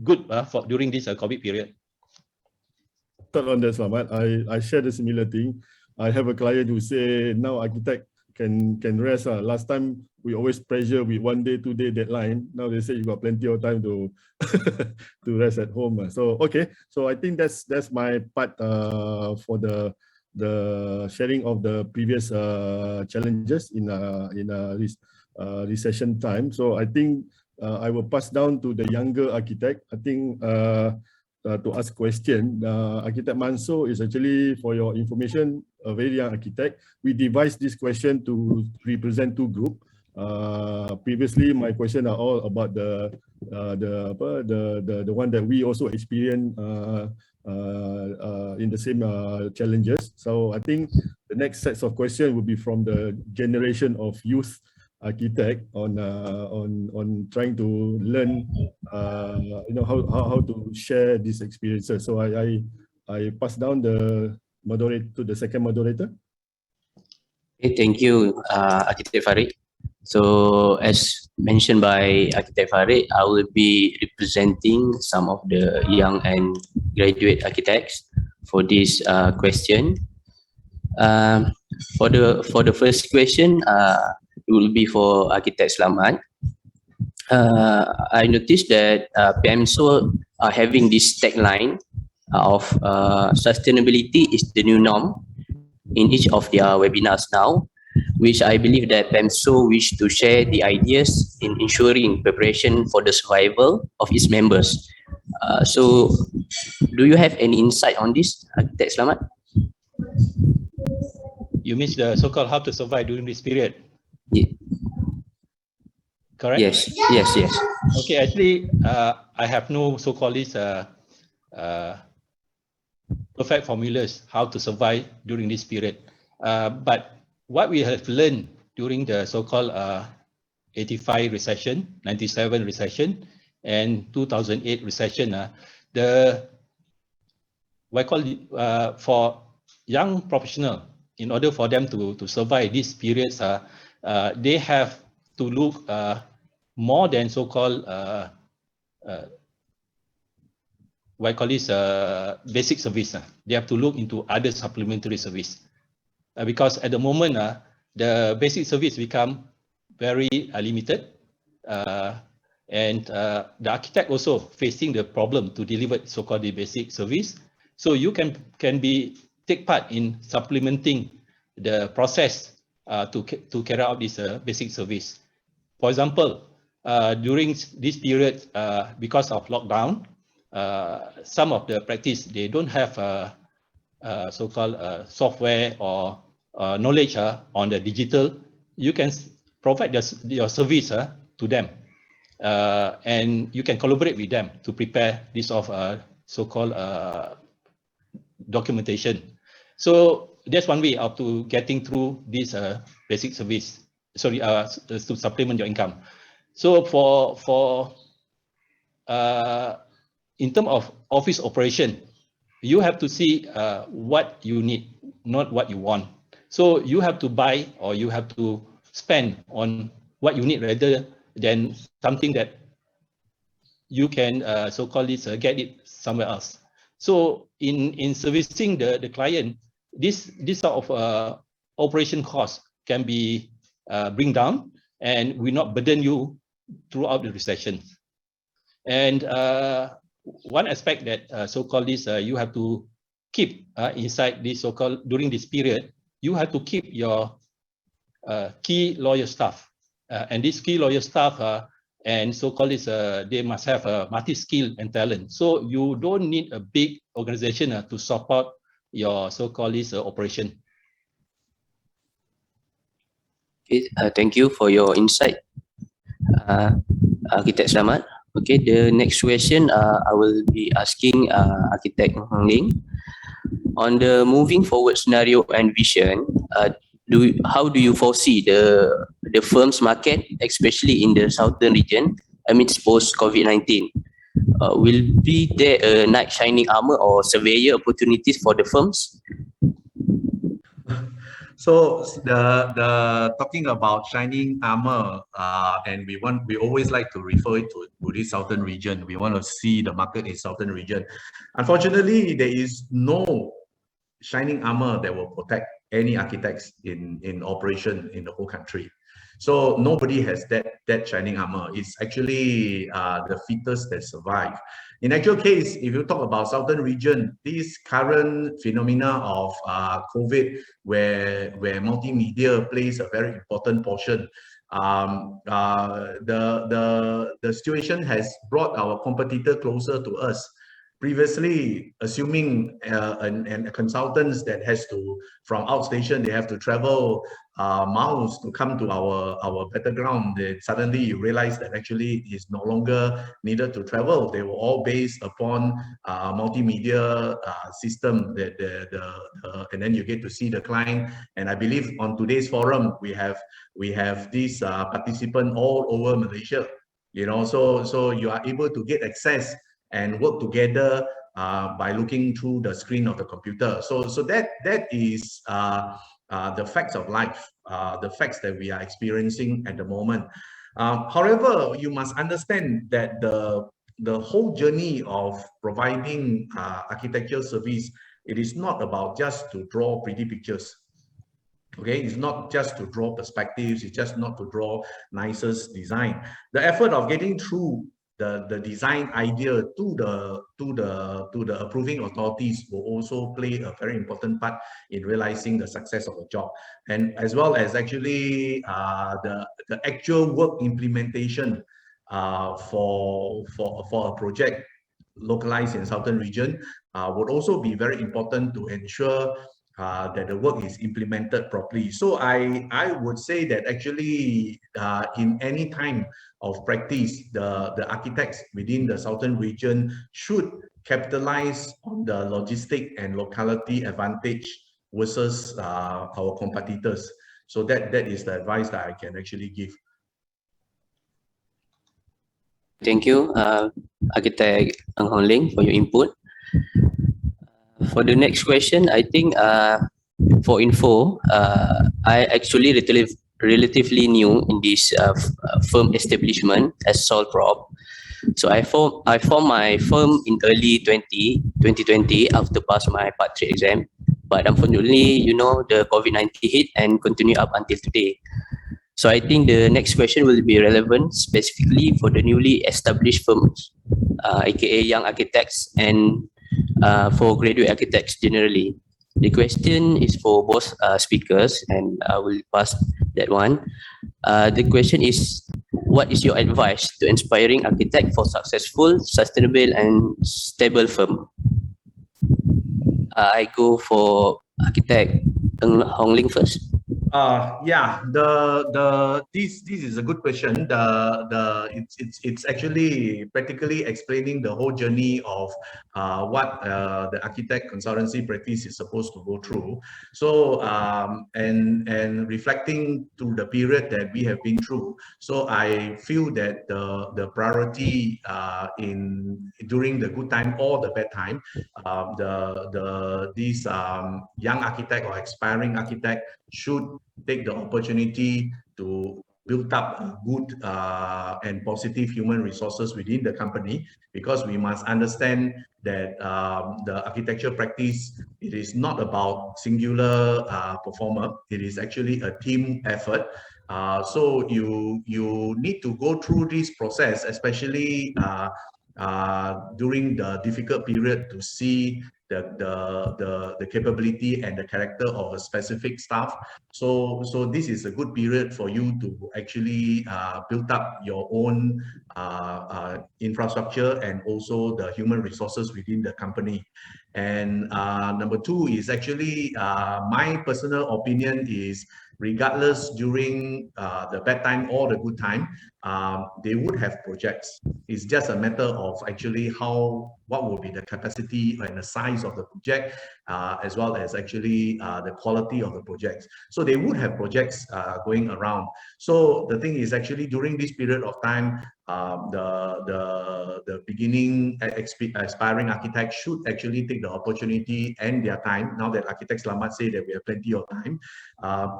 good for during this COVID period. On that, Slamet, I share the similar thing. I have a client who say now architect can rest. Last time we always pressure with 1 day, 2 day deadline. Now they say you got plenty of time to to rest at home. So okay, so I think that's my part for the sharing of the previous challenges in this recession time. So I think I will pass down to the younger architect. I think to ask question, Architect Manso is actually, for your information, a very young architect. We devised this question to represent two groups. Previously, my question are all about the one that we also experience in the same challenges. So I think the next sets of questions will be from the generation of youth architect on trying to learn how to share these experiences. So I pass down the moderator to the second moderator. Okay, thank you, Architect Farid. So as mentioned by Architect Farid, I will be representing some of the young and graduate architects for this question. For the first question, it will be for Architect Slamet. I noticed that PMSO are having this tagline of sustainability is the new norm in each of their webinars now. which I believe that PEMSO wish to share the ideas in ensuring preparation for the survival of its members. So, do you have any insight on this, Architect Slamat? You mean the so-called how to survive during this period, Ye- correct? Yes, yes, yes. Okay, actually, I have no so-called perfect formulas how to survive during this period. But what we have learned during the so-called 85 recession, 97 recession, and 2008 recession, for young professional, in order for them to survive these periods, they have to look more than so-called basic service. They have to look into other supplementary service because at the moment the basic service become very limited, and the architect also facing the problem to deliver so-called the basic service. So you can take part in supplementing the process to carry out this basic service. For example, during this period, because of lockdown, some of the practice they don't have so-called software or knowledge on the digital. You can provide your service to them, and you can collaborate with them to prepare this so-called documentation. So that's one way of to getting through this basic service. Sorry, to supplement your income. So in terms of office operation, you have to see what you need, not what you want. So you have to buy or you have to spend on what you need rather than something that you can so-called get it somewhere else. So in servicing the client, this sort of operation cost can be bring down and will not burden you throughout the recession. And one aspect that so-called you have to keep inside this so-called during this period, you have to keep your key lawyer staff, and this key lawyer staff and so-called they must have a multi-skill and talent. So you don't need a big organization to support your so-called operation. Okay, thank you for your insight, Architect Slamat. Okay, the next question I will be asking Architect Hong Ling. On the moving forward scenario and vision, how do you foresee the firms market, especially in the southern region, amidst post COVID-19? Will be there a knight shining armor or surveyor opportunities for the firms? So the talking about shining armor, and we always like to refer it to this southern region. We want to see the market in southern region. Unfortunately, there is no shining armor that will protect any architects in operation in the whole country. So nobody has that shining armor. It's actually the fittest that survive. In actual case, if you talk about southern region, this current phenomena of COVID, where multimedia plays a very important portion, the situation has brought our competitor closer to us. Previously, assuming and consultants that has to from outstation, they have to travel miles to come to our battleground. Suddenly you realize that actually is no longer needed to travel. They were all based upon multimedia system that and then you get to see the client. And I believe on today's forum we have these participants all over Malaysia. You know, so you are able to get access and work together by looking through the screen of the computer. So that is the facts of life, the facts that we are experiencing at the moment. However, you must understand that the whole journey of providing architectural service, it is not about just to draw pretty pictures. Okay, it's not just to draw perspectives, it's just not to draw nicest design. The effort of getting through the design idea to the approving authorities will also play a very important part in realizing the success of a job, and as well as actually the actual work implementation for a project localized in Southern region would also be very important to ensure that the work is implemented properly. So I would say that actually in any time of practice, the architects within the Southern region should capitalize on the logistic and locality advantage versus our competitors. So that is the advice that I can actually give. Thank you, Architect Ng Hong Ling, for your input. For the next question, I think for info, I actually relatively new in this firm establishment as sole prop. So I formed my firm in early 2020 after pass my part 3 exam. But unfortunately, the COVID-19 hit and continue up until today. So I think the next question will be relevant specifically for the newly established firms, aka young architects, and for graduate architects generally. The question is for both speakers, and I will pass that one. The question is, what is your advice to inspiring architect for successful, sustainable, and stable firm? I go for Architect Ng Hong Ling first. Yeah, this is a good question. It's actually practically explaining the whole journey of what the architect consultancy practice is supposed to go through. So and reflecting to the period that we have been through. So I feel that the priority during the good time or the bad time, these young architect or aspiring architect should take the opportunity to build up a good and positive human resources within the company, because we must understand that the architecture practice, it is not about singular performer. It is actually a team effort. So you need to go through this process, especially during the difficult period, to see the capability and the character of a specific staff. So this is a good period for you to actually build up your own infrastructure and also the human resources within the company. And number two is actually my personal opinion is, regardless during the bad time or the good time, they would have projects. It's just a matter of actually what will be the capacity and the size of the project, as well as actually the quality of the projects. So they would have projects going around. So the thing is actually during this period of time, the beginning aspiring architects should actually take the opportunity and their time, now that Architect Selamat say that we have plenty of time,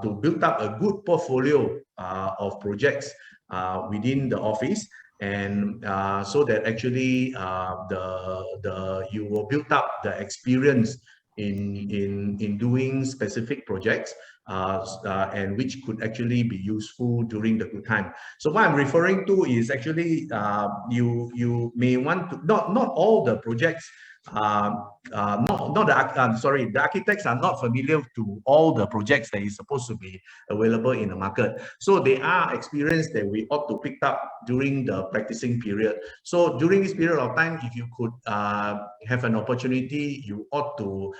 to build up a good portfolio of projects within the office, and so that actually you will build up the experience in doing specific projects, and which could actually be useful during the good time. So what I'm referring to is actually you may want to, not all the projects, the architects are not familiar to all the projects that is supposed to be available in the market. So they are experience that we ought to pick up during the practicing period. So during this period of time, if you could have an opportunity, you ought to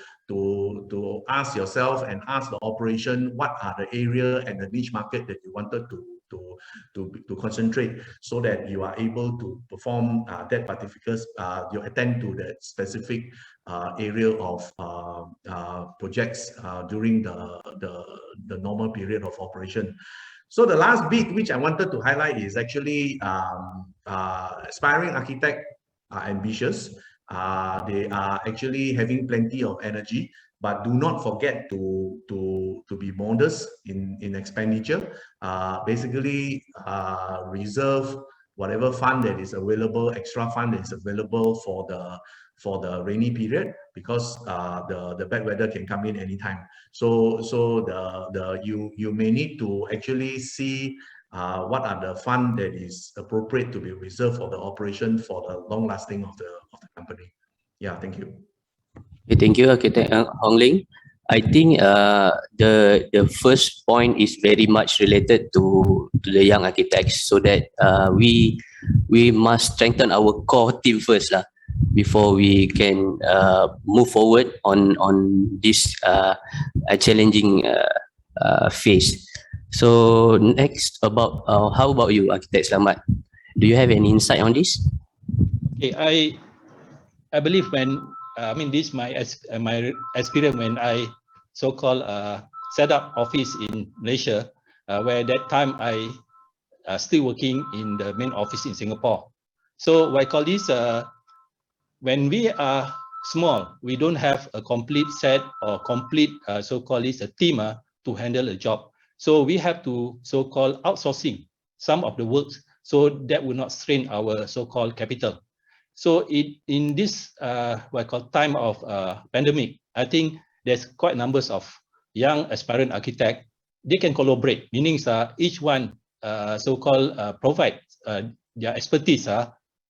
ask yourself and ask the operation, what are the area and the niche market that you wanted to concentrate, so that you are able to perform that particular, you attend to that specific area of projects during the normal period of operation. So the last bit which I wanted to highlight is actually aspiring architect are ambitious. They are actually having plenty of energy, but do not forget to be modest in expenditure. Basically, reserve whatever fund that is available, extra fund that is available for the rainy period, because the bad weather can come in anytime. So you may need to actually see what are the fund that is appropriate to be reserved for the operation for the long lasting of the company. Yeah, thank you. Okay, thank you, Architect Hong Ling. I think the first point is very much related to the young architects, so that we must strengthen our core team first lah, before we can move forward on this challenging phase. So next, about how about you, Architect Slamat? Do you have any insight on this? Okay, I believe when I mean this my experience when I so-called set up office in Malaysia, where that time I still working in the main office in Singapore. So what I call this, when we are small, we don't have a complete set or complete so-called this a team to handle a job. So we have to so-called outsourcing some of the works, so that will not strain our so-called capital. So in this what I call time of pandemic, I think there's quite numbers of young aspirant architect. They can collaborate, meaning each one so-called provide their expertise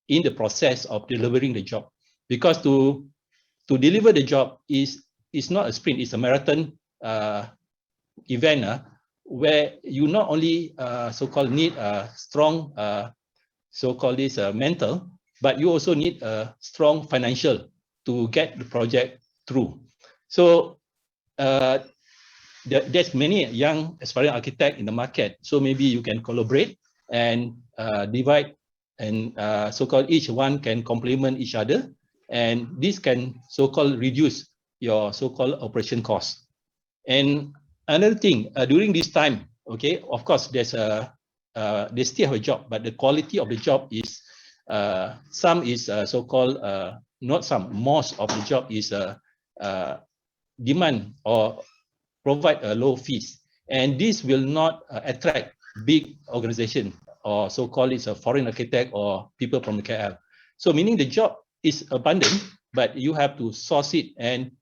in the process of delivering the job. Because to deliver the job is not a sprint, it's a marathon event where you not only so-called need a strong so-called this mental, but you also need a strong financial to get the project through. So there's many young aspiring architect in the market. So maybe you can collaborate and divide, and so-called each one can complement each other, and this can so-called reduce your so-called operation cost. And another thing, during this time, okay, of course there's they still have a job, but the quality of the job is some is so-called not some, most of the job is demand or provide low fees, and this will not attract big organization or so-called it's a foreign architect or people from the KL. So meaning the job is abundant, but you have to source it and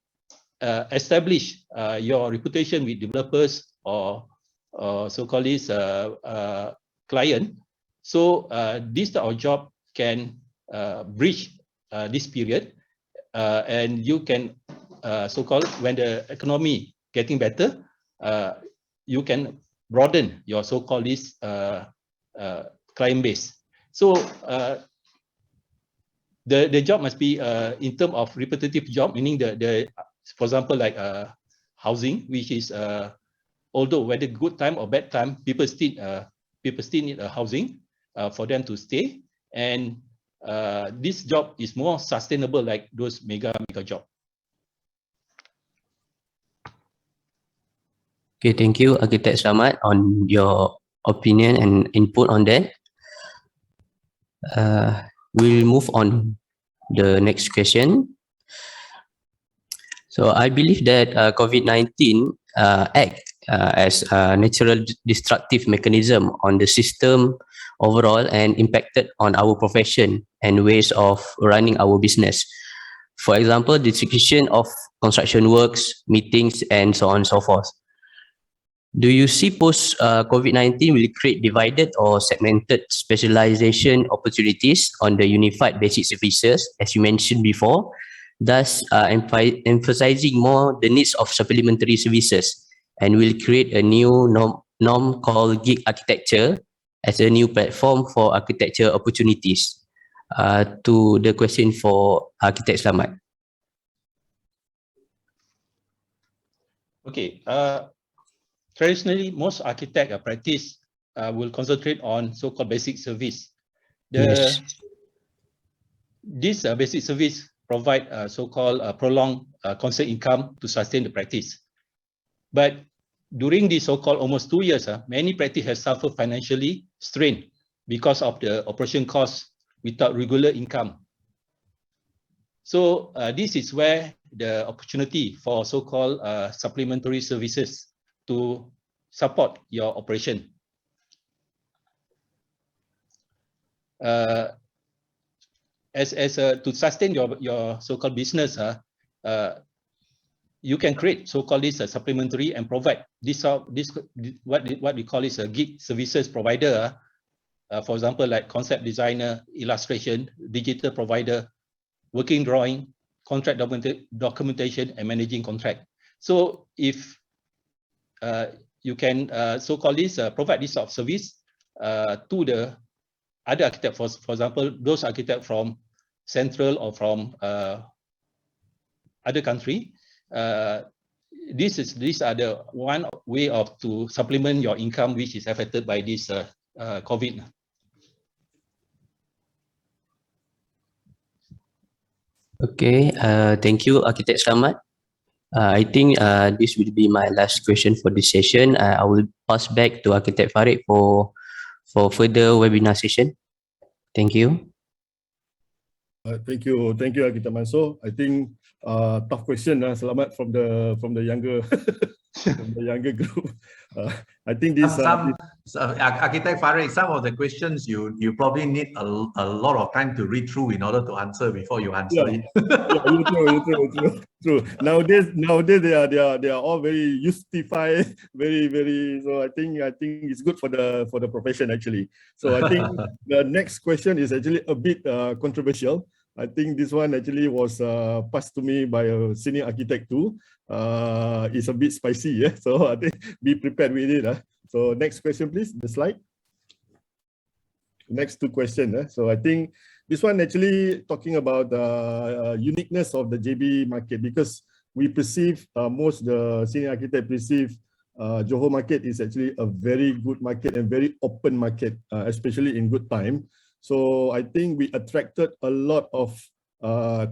establish your reputation with developers or so-called this client. So this type of job can bridge this period, and you can so-called when the economy getting better, you can broaden your so-called this client base. So the job must be in terms of repetitive job, meaning the for example like housing, which is although whether good time or bad time, people still need a housing for them to stay, and this job is more sustainable like those mega job. Okay, thank you, Architect Slamat, on your opinion and input on that. We'll move on the next question. So I believe that COVID-19 act as a natural destructive mechanism on the system overall and impacted on our profession and ways of running our business. For example, the execution of construction works, meetings, and so on and so forth. Do you see post-COVID-19 will create divided or segmented specialization opportunities on the unified basic services, as you mentioned before, thus emphasizing more the needs of supplementary services, and will create a new norm called gig architecture as a new platform for architecture opportunities? To the question for Architect Slamat. Okay. Traditionally, most architect practice will concentrate on so-called basic service. Yes. This basic service provide so-called prolonged constant income to sustain the practice. But during this so-called almost 2 years, many practice have suffered financially strain because of the operation costs without regular income. So this is where the opportunity for so-called supplementary services to support your operation. To sustain your so-called business, you can create so-called this supplementary and provide this what we call is a gig services provider. For example, like concept designer, illustration, digital provider, working drawing, contract documentation, and managing contract. So if you can so-called this provide this sort of service to the other architect, for example, those architect from Central or from other country, these are the one way of to supplement your income which is affected by this COVID. Okay, thank you, Architect Samad. I think this will be my last question for this session. I will pass back to Architect Farid for further webinar session. Thank you. Thank you, Architect Mansor. I think tough question, Selamat, from the younger from the younger group. I think this. Architect Farid, some of the questions you probably need a lot of time to read through in order to answer before you answer it. True. Nowadays they are all very justified, very. So I think it's good for the profession actually. So I think the next question is actually a bit controversial. I think this one actually was passed to me by a senior architect too. It's a bit spicy, yeah. So I think be prepared with it. So next question, please. The slide. Next two questions. So I think this one actually talking about the uniqueness of the JB market, because we perceive most the senior architect perceive Johor market is actually a very good market and very open market, especially in good time. So I think we attracted a lot of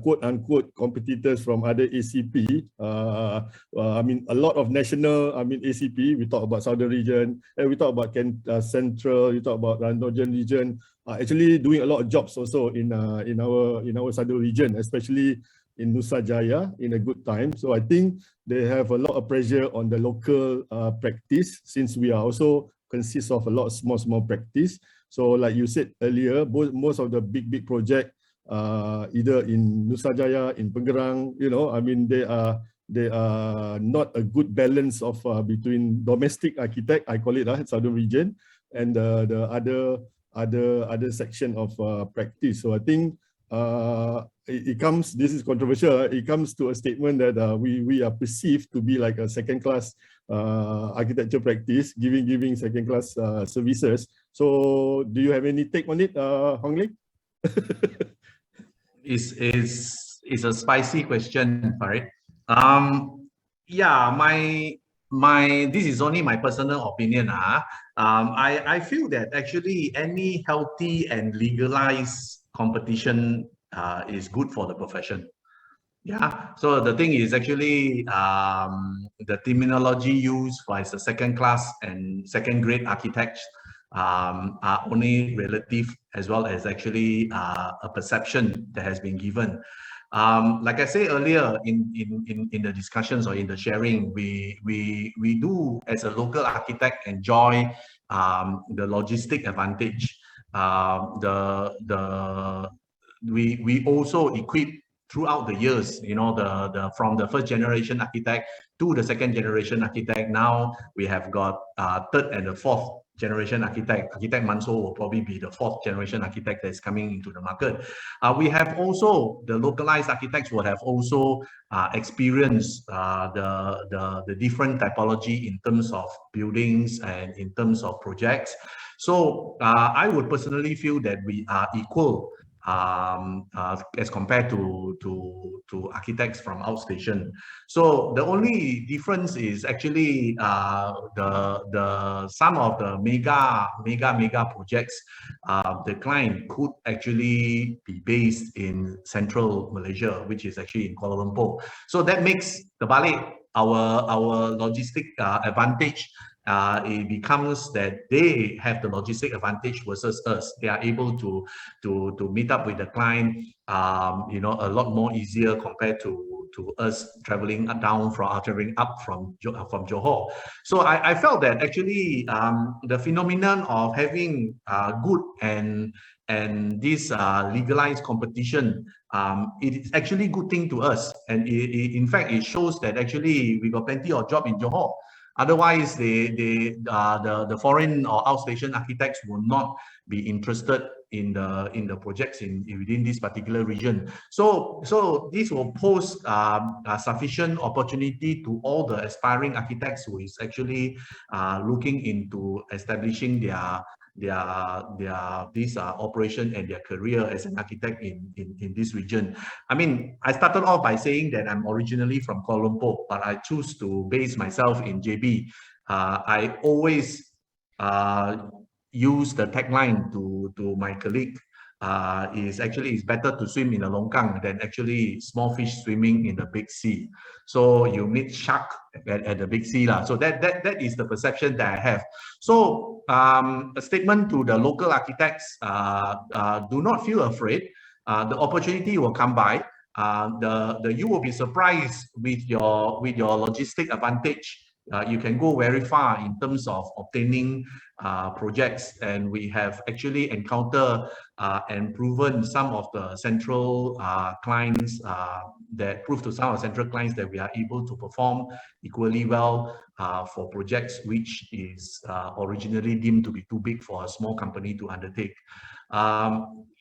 quote unquote competitors from other ACP. I mean, a lot of national, ACP, we talk about Southern region, and we talk about Central, we talk about Northern region, actually doing a lot of jobs also in our Southern region, especially in Nusa Jaya in a good time. So I think they have a lot of pressure on the local practice, since we are also consist of a lot of small practice. So like you said earlier, most of the big project, either in Nusa Jaya, in Pengerang, they are not a good balance of between domestic architect, I call it Southern region, and the other section of practice. So I think it comes, this is controversial, it comes to a statement that we are perceived to be like a second-class architecture practice, giving second-class services. So do you have any take on it, Hong Ling? It's a spicy question, Farid. Yeah, this is only my personal opinion. I feel that actually any healthy and legalized competition is good for the profession. Yeah, so the thing is actually the terminology used by the second class and second grade architects are only relative, as well as actually a perception that has been given. Like I said earlier in the discussions or in the sharing, we do as a local architect enjoy the logistic advantage. We also equip throughout the years, from the first generation architect to the second generation architect. Now we have got third and the fourth generation architect. Architect Mansor will probably be the fourth generation architect that is coming into the market. We have also, the localized architects will have also experienced the different typology in terms of buildings and in terms of projects. So I would personally feel that we are equal as compared to architects from outstation. So the only difference is actually some of the mega projects, the client could actually be based in central Malaysia, which is actually in Kuala Lumpur. So that makes terbalik our logistic advantage. It becomes that they have the logistic advantage versus us. They are able to meet up with the client, a lot more easier compared to to us traveling down from traveling up from Johor. So I felt that actually the phenomenon of having good and this legalized competition, it is actually a good thing to us, and in fact it shows that actually we got plenty of job in Johor. Otherwise, the foreign or outstation architects will not be interested in the projects within this particular region. So this will pose a sufficient opportunity to all the aspiring architects who is actually looking into establishing this operation and their career as an architect in this region. I mean, I started off by saying that I'm originally from Kuala Lumpur, but I choose to base myself in JB. I always use the tagline to my colleague, it's better to swim in a longkang than actually small fish swimming in the big sea. So you meet shark at the big sea lah. So that is the perception that I have. So a statement to the local architects: do not feel afraid. The opportunity will come by. You will be surprised with your logistic advantage. You can go very far in terms of obtaining projects, and we have actually encountered and proven some of the central clients that we are able to perform equally well for projects which is originally deemed to be too big for a small company to undertake.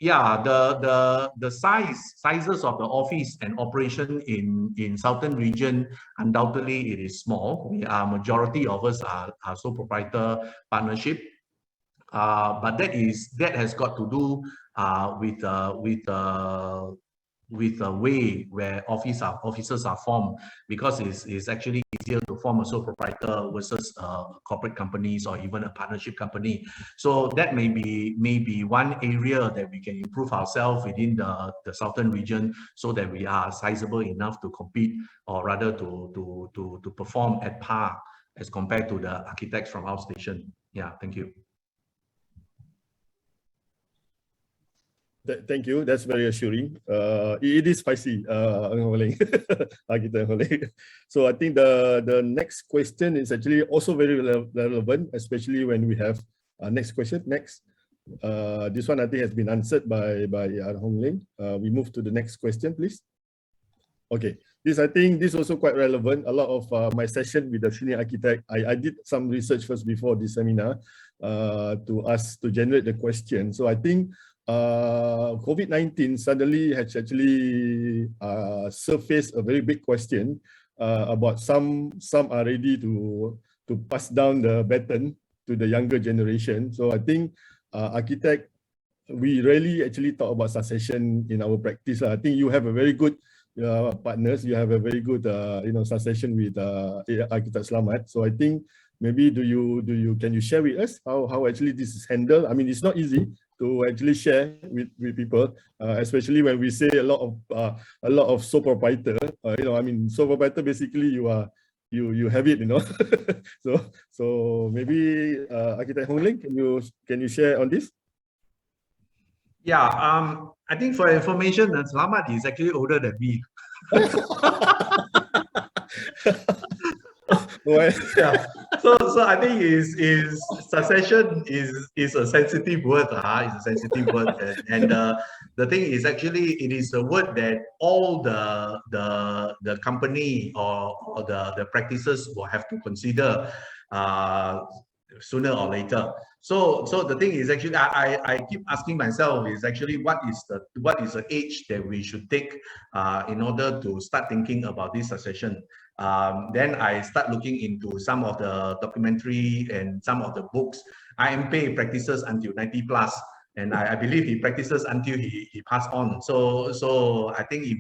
Yeah, the sizes of the office and operation in Southern region, undoubtedly it is small. Majority of us are sole proprietor partnership, but that has got to do with the way where offices are formed, because it's actually easier to form a sole proprietor versus corporate companies or even a partnership company. So that may be one area that we can improve ourselves within the Southern region, so that we are sizable enough to compete, or rather to perform at par as compared to the architects from outstation. Yeah, thank you. Thank you. That's very assuring. It is spicy, Architect. So I think the next question is actually also very relevant, especially when we have next question. Next, this one I think has been answered by Hong Ling. We move to the next question, please. Okay, I think this is also quite relevant. A lot of my session with the senior architect, I did some research first before this seminar to generate the question. So I think COVID-19 suddenly has actually surfaced a very big question about some are ready to pass down the baton to the younger generation. So I think architect, we rarely actually talk about succession in our practice. I think you have a very good partners. You have a very good succession with Architect Selamat. So I think maybe can you share with us how actually this is handled? I mean, it's not easy to actually share with people, especially when we say a lot of sole proprietor. I mean, sole proprietor basically you have it, so maybe Architect Hong Ling, can you share on this? Yeah, I think for information, Selamat is actually older than me. Well, yeah. So I think is succession is a sensitive word. It's a sensitive word, and the thing is actually it is a word that all the company or the practices will have to consider sooner or later. So the thing is actually I keep asking myself is actually what is the age that we should take in order to start thinking about this succession. Then I start looking into some of the documentary and some of the books. IMP practices until 90 plus, and I believe he practices until he passed on. So I think it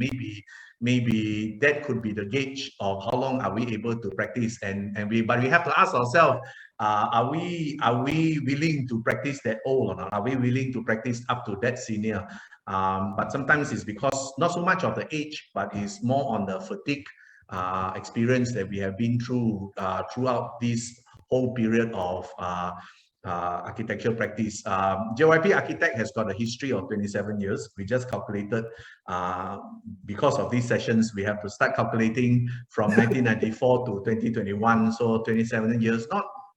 maybe that could be the gauge of how long are we able to practice, but we have to ask ourselves, are we willing to practice that old or not? Are we willing to practice up to that senior? But sometimes it's because not so much of the age, but it's more on the fatigue experience that we have been through throughout this whole period of architecture practice. JYP Architect has got a history of 27 years. We just calculated, because of these sessions, we have to start calculating from 1994 to 2021, so 27 years,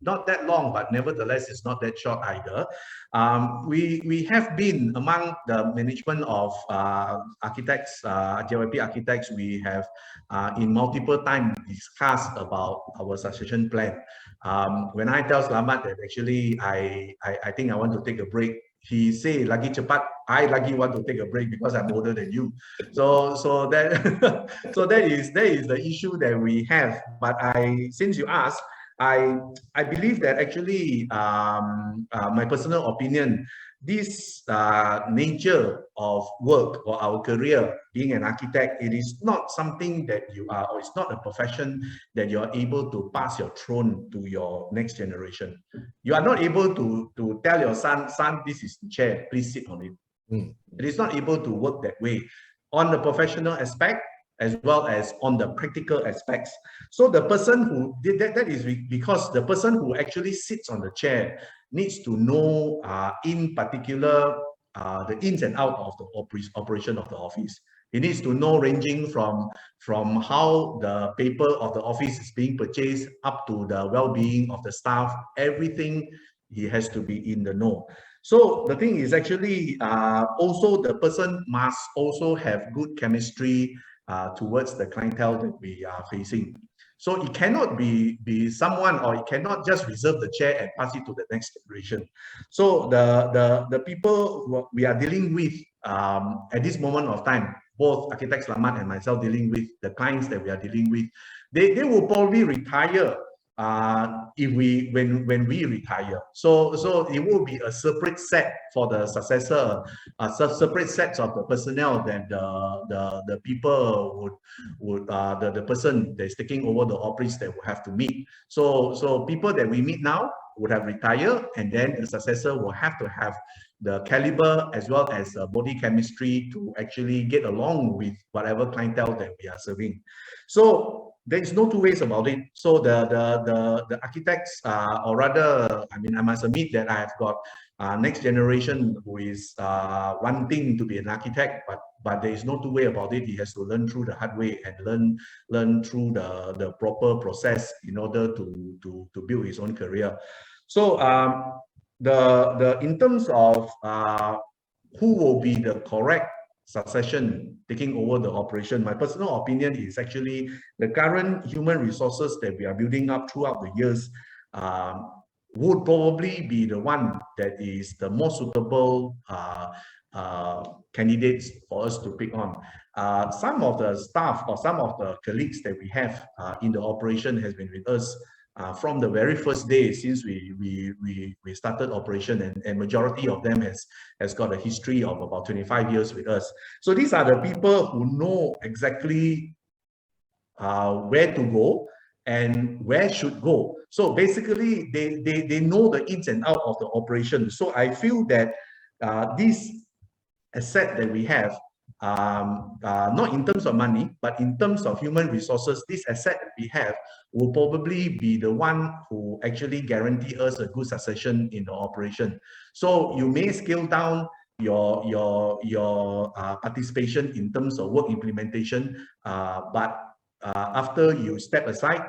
not that long, but nevertheless, it's not that short either. We have been among the management of architects, JYP Architects. We have in multiple times discussed about our succession plan. When I tell Slamet that actually I think I want to take a break, he say lagi cepat, I lagi want to take a break because I'm older than you. So that that is the issue that we have. But since you asked, I believe that actually my personal opinion, this nature of work or our career, being an architect, it is not something that you are, or it's not a profession that you are able to pass your throne to your next generation. You are not able to tell your son, this is the chair, please sit on it. It is not able to work that way on the professional aspect as well as on the practical aspects. So the person who did that is because the person who actually sits on the chair needs to know in particular the ins and outs of the operation of the office. He needs to know ranging from how the paper of the office is being purchased up to the well-being of the staff. Everything he has to be in the know. So the thing is actually also the person must also have good chemistry towards the clientele that we are facing. So it cannot be someone, or it cannot just reserve the chair and pass it to the next generation. So the people who we are dealing with at this moment of time, both Architect Slamet and myself dealing with the clients that we are dealing with, they will probably retire when we retire. So it will be a separate set for the successor, separate sets of the personnel that the people the person that is taking over the office that will have to meet. So people that we meet now would have retired, and then the successor will have to have the caliber as well as body chemistry to actually get along with whatever clientele that we are serving. So there is no two ways about it. So the architects, or rather, I mean, I must admit that I have got next generation who is wanting to be an architect, but there is no two way about it. He has to learn through the hard way and learn through the proper process in order to build his own career. So in terms of who will be the correct succession taking over the operation, my personal opinion is actually the current human resources that we are building up throughout the years would probably be the one that is the most suitable candidates for us to pick on. Some of the staff or some of the colleagues that we have in the operation has been with us from the very first day since we started operation, and majority of them has got a history of about 25 years with us. So these are the people who know exactly where to go and where should go. So basically they know the ins and outs of the operation. So I feel that this asset that we have, not in terms of money, but in terms of human resources, this asset that we have will probably be the one who actually guarantee us a good succession in the operation. So you may scale down your participation in terms of work implementation, but after you step aside,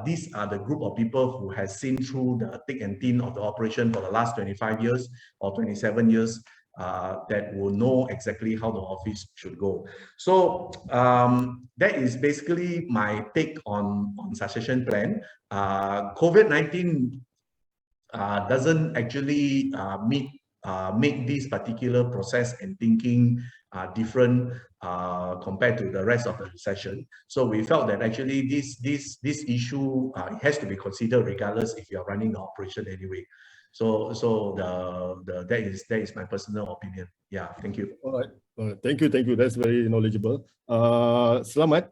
these are the group of people who has seen through the thick and thin of the operation for the last 25 years or 27 years. That will know exactly how the office should go. So that is basically my take on succession plan. COVID-19 doesn't actually make this particular process and thinking different compared to the rest of the recession. So we felt that actually this issue has to be considered regardless if you are running the operation anyway. So that is my personal opinion. Yeah, thank you. All right. Thank you. That's very knowledgeable. Slamet,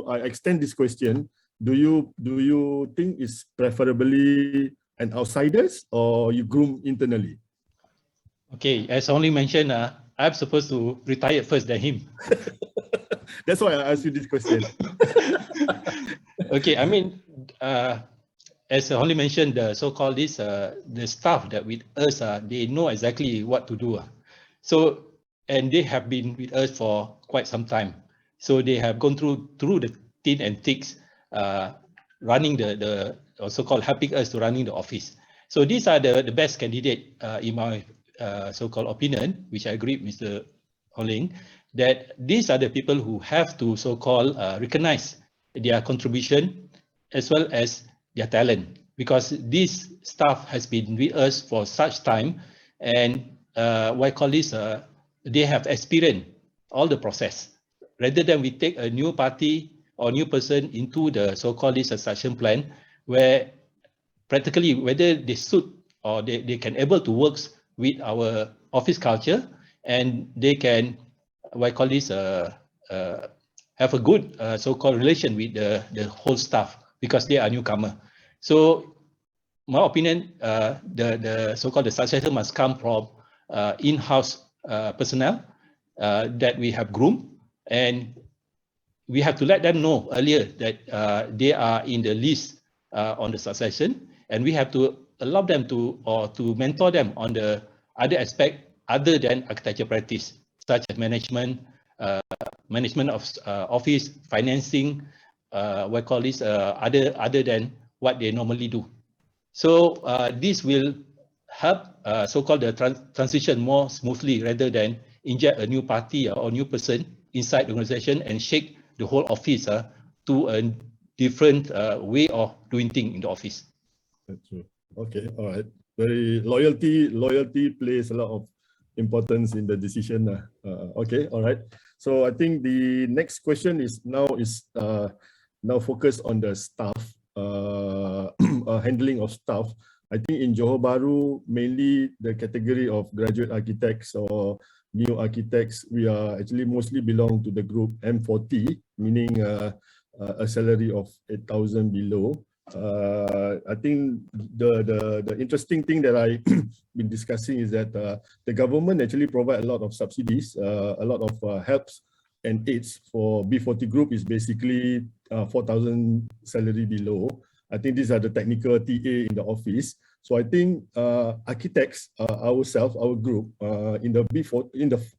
I extend this question. Do you think it's preferably an outsiders or you groom internally? Okay, as only mentioned, I'm supposed to retire first than him. That's why I asked you this question. Okay, I mean, as Holly mentioned, the so-called the staff that with us, they know exactly what to do. So, and they have been with us for quite some time. So they have gone through the thin and thicks, running the so-called helping us to running the office. So these are the best candidate in my so-called opinion, which I agree with Mr. Holing, that these are the people who have to so-called recognize their contribution as well as their talent, because this staff has been with us for such time, and they have experienced all the process. Rather than we take a new party or new person into the so-called succession plan, where practically whether they suit or they can able to work with our office culture, and they can have a good so-called relation with the whole staff, because they are newcomer. So my opinion, the so-called the successor must come from in-house personnel that we have groomed, and we have to let them know earlier that they are in the list on the succession, and we have to allow them to mentor them on the other aspect other than architecture practice, such as management of office, financing, other than what they normally do. So this will help so-called the transition more smoothly, rather than inject a new party or new person inside the organization and shake the whole office to a different way of doing things in the office. That's true. Okay, all right. Very loyalty plays a lot of importance in the decision. Okay, all right. So I think the next question is now focused on the staff, handling of staff. I think in Johor Bahru, mainly the category of graduate architects or new architects, we are actually mostly belong to the group M40, meaning a salary of 8,000 below. I think the interesting thing that I've been discussing is that the government actually provide a lot of subsidies, a lot of helps and aids for B40 group is basically 4,000 salary below. I think these are the technical TA in the office. So I think architects ourselves, our group in the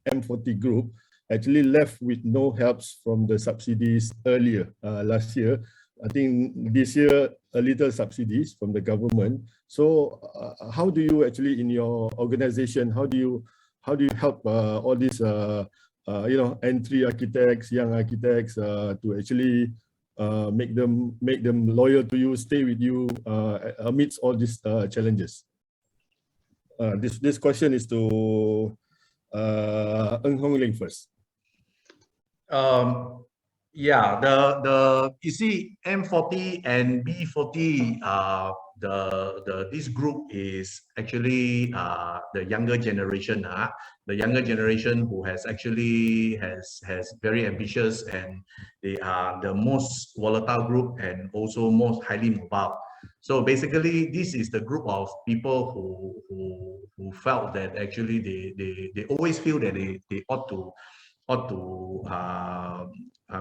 M40 group actually left with no helps from the subsidies earlier last year. I think this year a little subsidies from the government. So how do you actually in your organization, how do you help all these entry architects, young architects to actually make them loyal to you, stay with you amidst all these challenges? This question is to Ng Hong Ling first. Yeah, you see M40 and B40, this group is actually the younger generation. The younger generation who has actually has very ambitious, and they are the most volatile group and also most highly mobile. So basically, this is the group of people who felt that actually they always feel that they ought to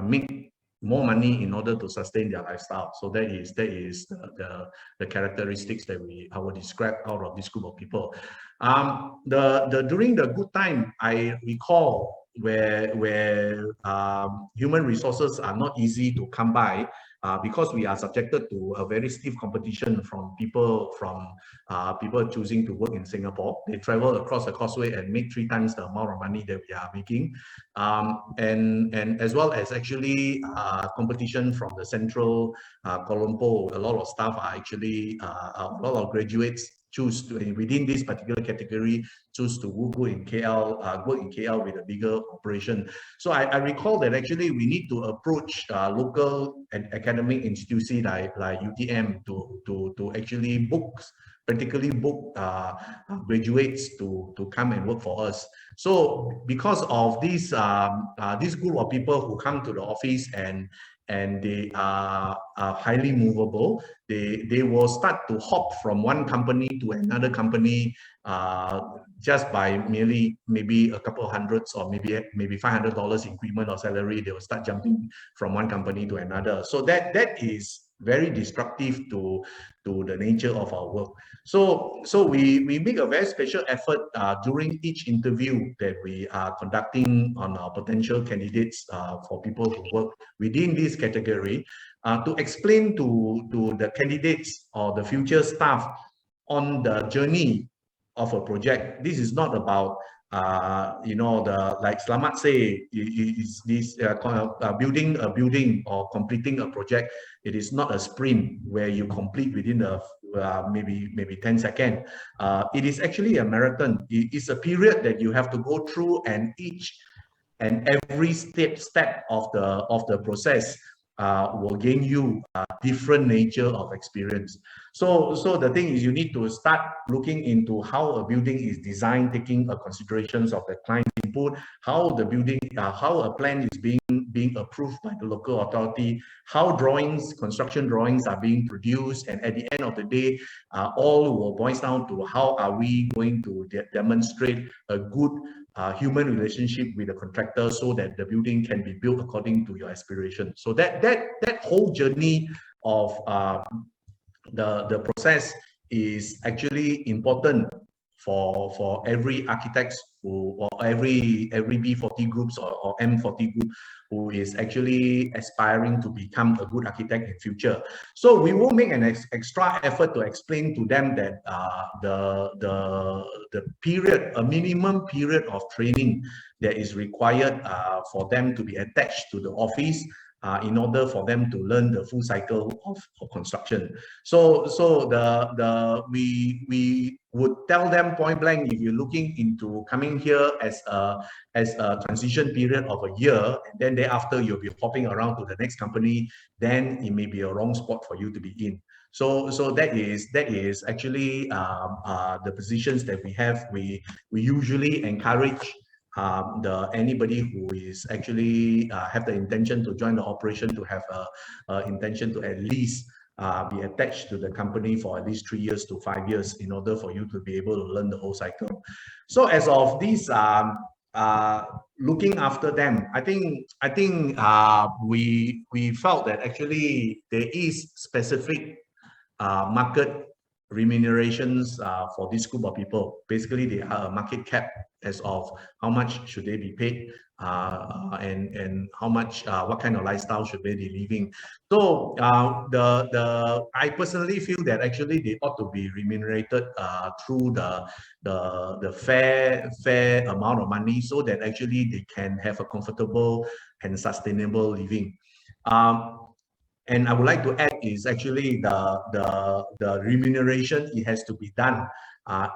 make more money in order to sustain their lifestyle. So that is the characteristics that I will describe out of this group of people. During the good time, I recall where human resources are not easy to come by, because we are subjected to a very stiff competition from people choosing to work in Singapore. They travel across the causeway and make 3 times the amount of money that we are making, and as well as actually competition from the central Kuala Lumpur. A lot of staff are actually a lot of graduates choose to, within this particular category, choose to work in KL with a bigger operation. So I recall that actually we need to approach local and academic institutions like UTM to actually particularly book graduates to come and work for us. So because of this group of people who come to the office and they are highly movable, they will start to hop from one company to another company just by merely maybe a couple of hundreds or maybe $500 increment or salary. They will start jumping from one company to another. So that is very destructive to the nature of our work. So we make a very special effort during each interview that we are conducting on our potential candidates for people who work within this category to explain to the candidates or the future staff on the journey of a project. This is not about like Slamat say, is this building a building or completing a project. It is not a sprint where you complete within maybe 10 seconds. It is actually a marathon. It's a period that you have to go through, and each and every step of the process will gain you a different nature of experience. So the thing is, you need to start looking into how a building is designed, taking a considerations of the client input, how the building, how a plan is being approved by the local authority, how construction drawings are being produced, and at the end of the day, all will boil down to how are we going to demonstrate a good human relationship with the contractor so that the building can be built according to your aspiration. So that whole journey of the process is actually important for every architects or every B40 groups or M40 group who is actually aspiring to become a good architect in future. So we will make an extra effort to explain to them that the period, a minimum period of training that is required for them to be attached to the office in order for them to learn the full cycle of construction. So we would tell them point blank, if you're looking into coming here as a transition period of a year, and then thereafter you'll be hopping around to the next company, then it may be a wrong spot for you to be in. So that is actually the positions that we have. We usually encourage anybody who is actually have the intention to join the operation to have a intention to at least be attached to the company for at least 3 years to 5 years in order for you to be able to learn the whole cycle. So as of this, looking after them, I think we felt that actually there is specific market remunerations for this group of people. Basically, they are a market cap as of how much should they be paid and how much, what kind of lifestyle should they be living. So I personally feel that actually they ought to be remunerated through the fair amount of money so that actually they can have a comfortable and sustainable living. And I would like to add is actually the remuneration, it has to be done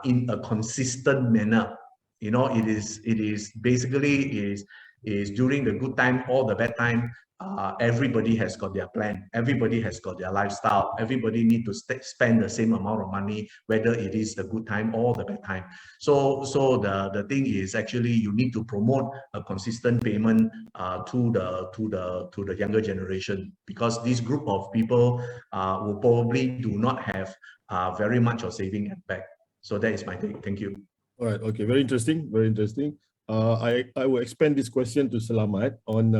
in a consistent manner. You know, it is basically is during the good time or the bad time. Everybody has got their plan. Everybody has got their lifestyle. Everybody need to spend the same amount of money, whether it is the good time or the bad time. So the thing is actually you need to promote a consistent payment to the younger generation, because this group of people will probably do not have very much of saving at back. So that is my take. Thank you. All right. Okay. Very interesting. Very interesting. I will expand this question to Slamat on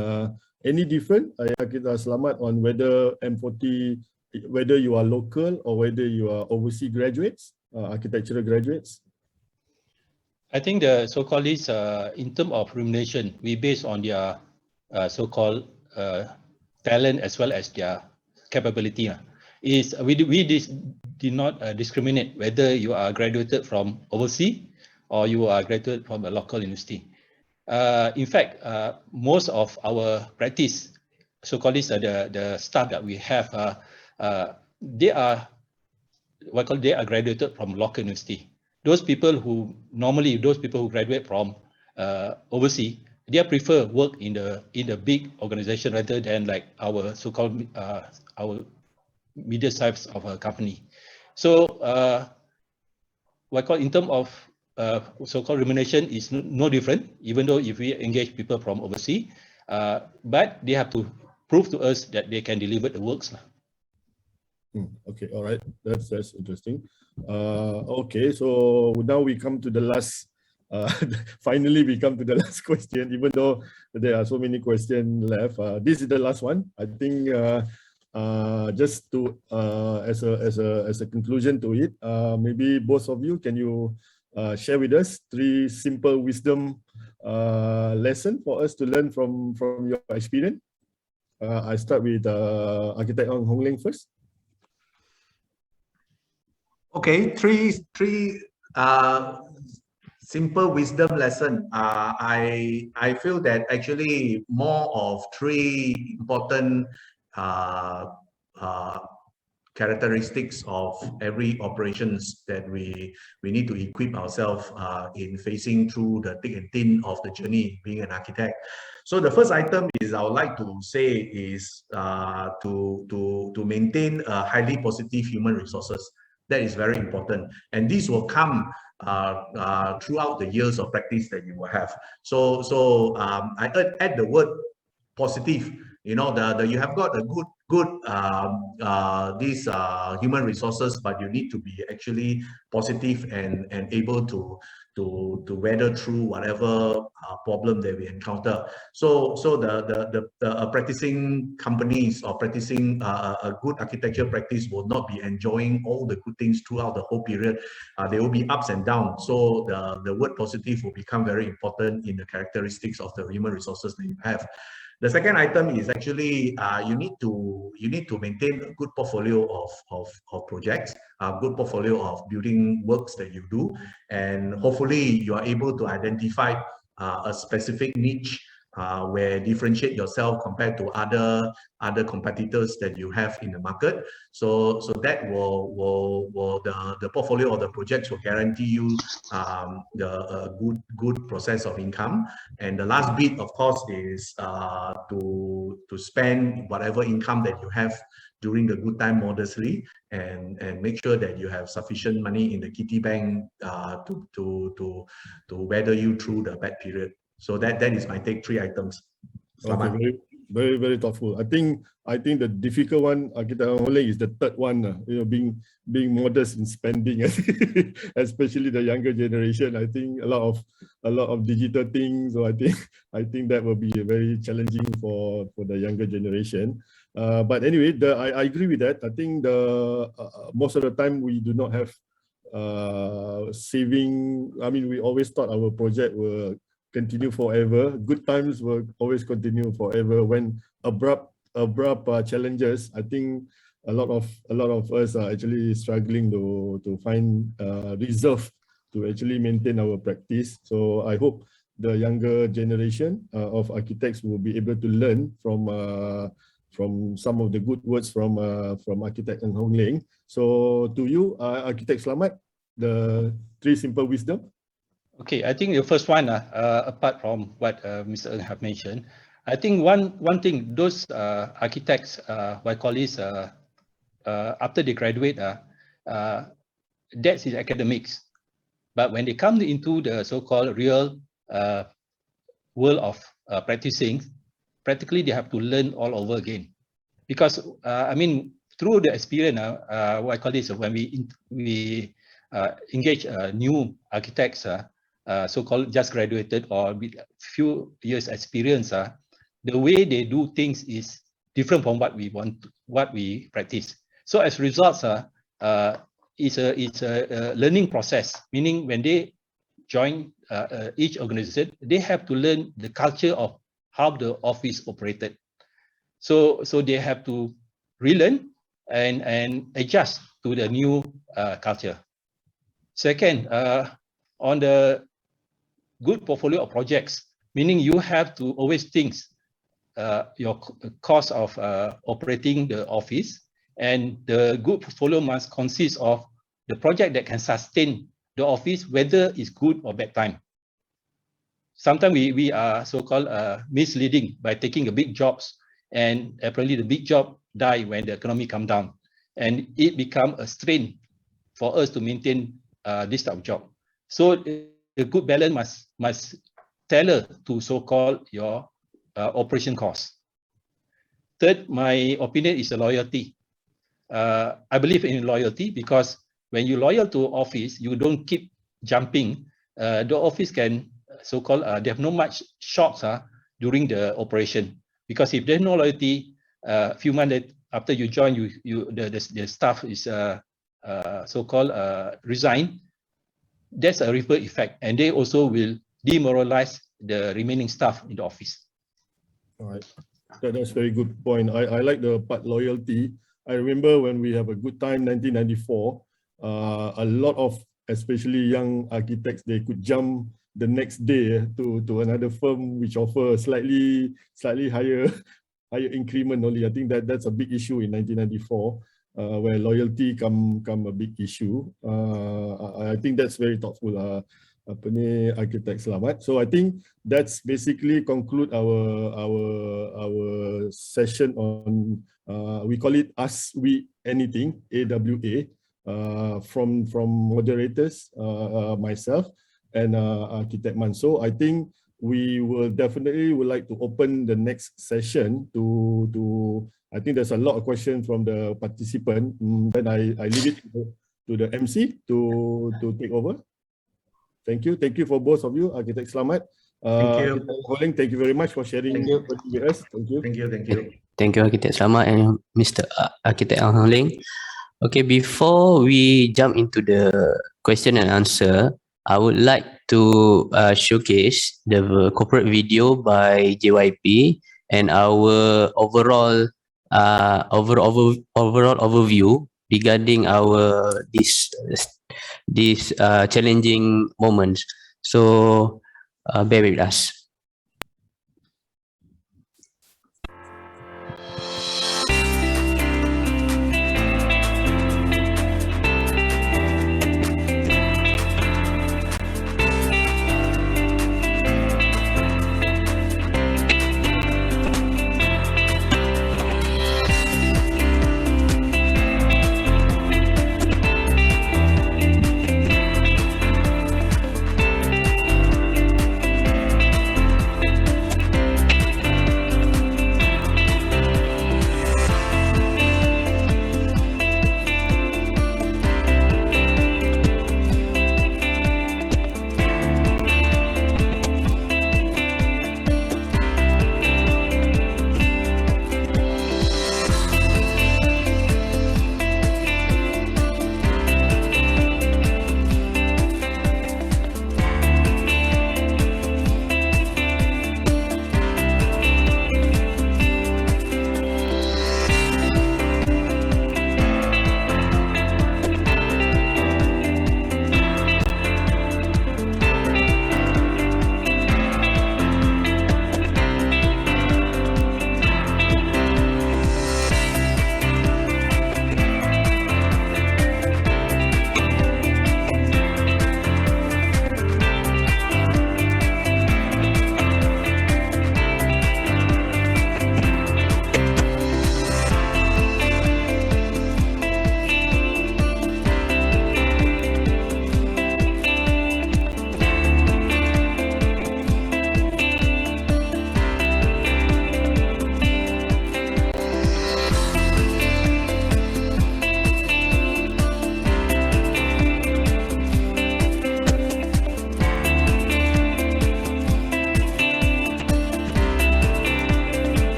any different, Slamat, on whether M40, whether you are local or whether you are overseas graduates, architectural graduates. I think the so-called is in terms of remuneration, we base on their so-called talent as well as their capability. We did not discriminate whether you are graduated from overseas or you are graduated from a local university. In fact, most of our practice, so-called the staff that we have, they are graduated from local university. Those people who graduate from overseas, they prefer work in the big organization rather than like our so-called our media size of a company. So in terms of so-called remuneration is no different, even though if we engage people from overseas, but they have to prove to us that they can deliver the works. Okay, all right, that's interesting. Okay, so now we come to the last. Finally, we come to the last question, even though there are so many questions left. This is the last one. I think Just to as a conclusion to it, maybe both of you, can you share with us 3 simple wisdom lesson for us to learn from your experience? I start with Architect Hong Ling first. Okay, three simple wisdom lesson. I feel that actually more of 3 important characteristics of every operations that we need to equip ourselves in facing through the thick and thin of the journey being an architect. So the first item is I would like to say is to maintain a highly positive human resources. That is very important, and this will come throughout the years of practice that you will have. So I add the word positive. You know, you have got a good these human resources, but you need to be actually positive and able to weather through whatever problem that we encounter. So the practicing companies or practicing a good architecture practice will not be enjoying all the good things throughout the whole period. There will be ups and downs. So the word positive will become very important in the characteristics of the human resources that you have. The second item is actually you need to maintain a good portfolio of projects, a good portfolio of building works that you do, and hopefully you are able to identify a specific niche where differentiate yourself compared to other competitors that you have in the market. So that will the portfolio of the projects will guarantee you the good process of income. And the last bit, of course, is to spend whatever income that you have during the good time modestly, and make sure that you have sufficient money in the kitty bank to weather you through the bad period. So that is my take, 3 items. Selamat. Okay, very thoughtful. I think the difficult one, Architect Hong Ling, is the third one. Being modest in spending, especially the younger generation. I think a lot of digital things. So I think that will be very challenging for the younger generation. But anyway, I agree with that. I think most of the time we do not have saving. I mean, we always thought our project will continue forever. Good times will always continue forever. When abrupt challenges, I think a lot of us are actually struggling to find reserve to actually maintain our practice. So I hope the younger generation of architects will be able to learn from some of the good words from Architect Hong Ling. So to you, Architect Selamat, the 3 simple wisdom. Okay, I think the first one, apart from what Mr. Ng have mentioned, I think one thing, those architects, what I call this, after they graduate, that's his academics. But when they come into the so-called real world of practicing, practically they have to learn all over again. Because, I mean, through the experience, what I call this, when we engage new architects, so-called just graduated or with few years experience, the way they do things is different from what we practice. So as results, it's a learning process. Meaning when they join each organization, they have to learn the culture of how the office operated. So they have to relearn and adjust to the new culture. Second, on the good portfolio of projects, meaning you have to always think your cost of operating the office, and the good portfolio must consist of the project that can sustain the office, whether it's good or bad time. Sometimes we are so-called misleading by taking a big jobs, and apparently the big job die when the economy come down, and it become a strain for us to maintain this type of job. So the good balance must tailor to so-called your operation cost. Third, my opinion is the loyalty. I believe in loyalty because when you loyal to office, you don't keep jumping. The office can so-called they have no much shocks during the operation, because if there's no loyalty, few months after you join, the staff is so-called resign. That's a ripple effect, and they also will demoralize the remaining staff in the office. All right. That's very good point. I like the part loyalty. I remember when we have a good time, 1994, a lot of, especially young architects, they could jump the next day to another firm which offer slightly higher increment only. I think that's a big issue in 1994, where loyalty come a big issue. I think that's very thoughtful. Architect Selamat. So I think that's basically conclude our session on we call it Ask We Anything, AWA, from moderators, myself and Architect Manso. I think we will definitely would like to open the next session to I think there's a lot of questions from the participant. Then I leave it to the MC to take over. Thank you for both of you, Architect Selamat. Thank you. Architect Holing, thank you very much for sharing with us. Thank you. Thank you. Thank you. Thank you, Architect Selamat and Mr. Architect Hong Ling. Okay, before we jump into the question and answer, I would like to showcase the corporate video by JYP and our overall overview regarding our these challenging moments. So bear with us.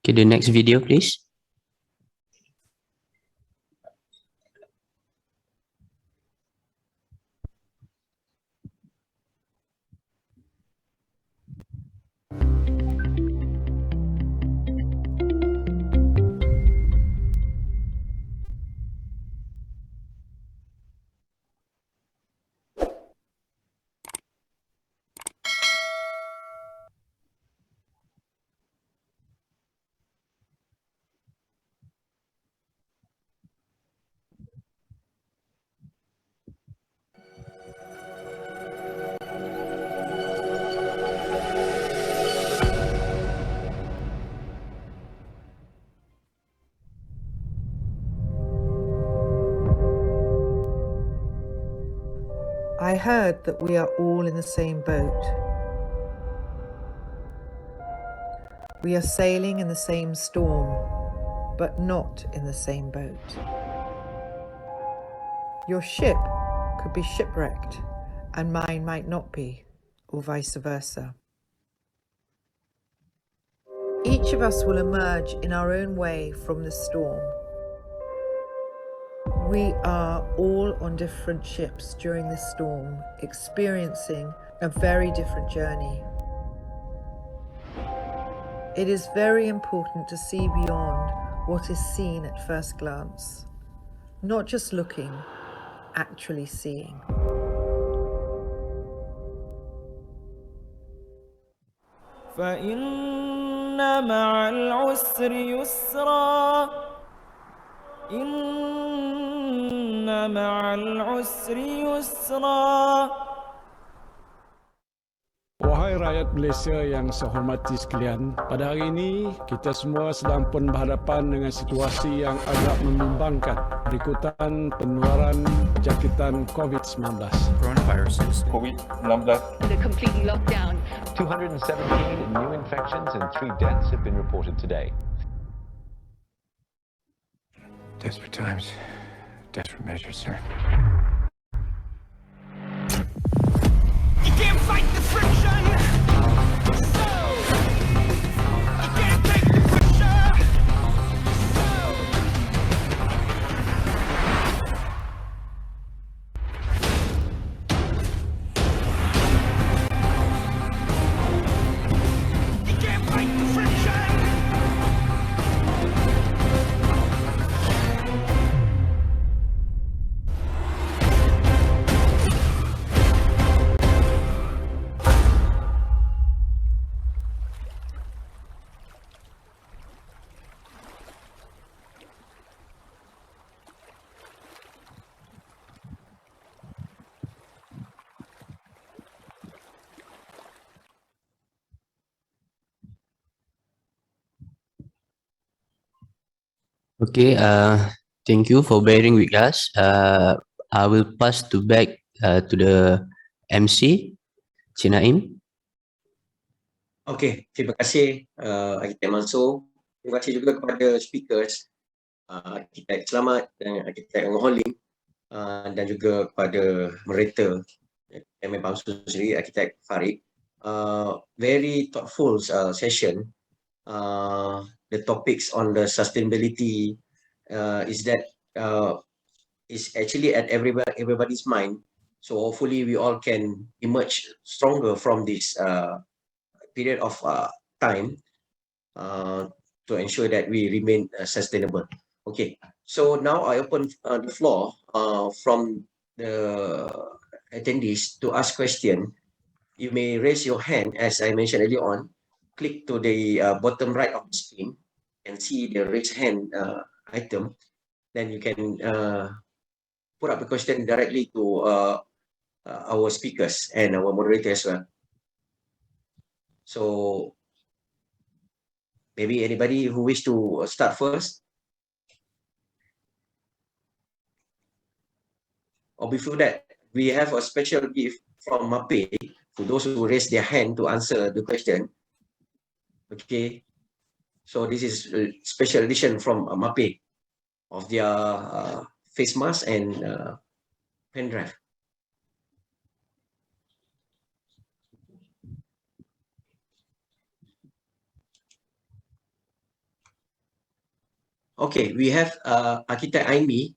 Okay, the next video, please. I heard that we are all in the same boat. We are sailing in the same storm, but not in the same boat. Your ship could be shipwrecked, and mine might not be, or vice versa. Each of us will emerge in our own way from the storm. We are all on different ships during this storm, experiencing a very different journey. It is very important to see beyond what is seen at first glance, not just looking, actually seeing. فإن مع العسر يسرا إن مع العسر يسرا. Wahai rakyat Malaysia yang saya hormati sekalian, pada hari ini kita semua sedang pun berhadapan dengan situasi yang agak membimbangkan berikutan penularan jangkitan COVID-19. Coronavirus. COVID-19. They're completely locked down. 217 new infections and 3 deaths have been reported today. Desperate times, desperate measures, sir. You can't fight the friction, so you can't take the pressure, so. You can't fight the friction. Okay, thank you for bearing with us. I will pass back to the MC, Cik Naim. Okey, terima kasih Arkitek Mansur. Terima kasih juga kepada speakers, Arkitek Selamat dan Arkitek Ngoholing, dan juga kepada moderator MA Bangsu sendiri, Arkitek Farid. Very thoughtful session. The topics on the sustainability is actually at everybody's mind. So hopefully we all can emerge stronger from this period of time to ensure that we remain sustainable. Okay, so now I open the floor from the attendees to ask question. You may raise your hand, as I mentioned earlier on. Click to the bottom right of the screen and see the raise hand item. Then you can put up the question directly to our speakers and our moderator as well. So maybe anybody who wish to start first? Or before that, we have a special gift from MAPE for those who raise their hand to answer the question. Okay, so this is a special edition from MAPE of their face mask and pen drive. Okay, we have Architect Aimi.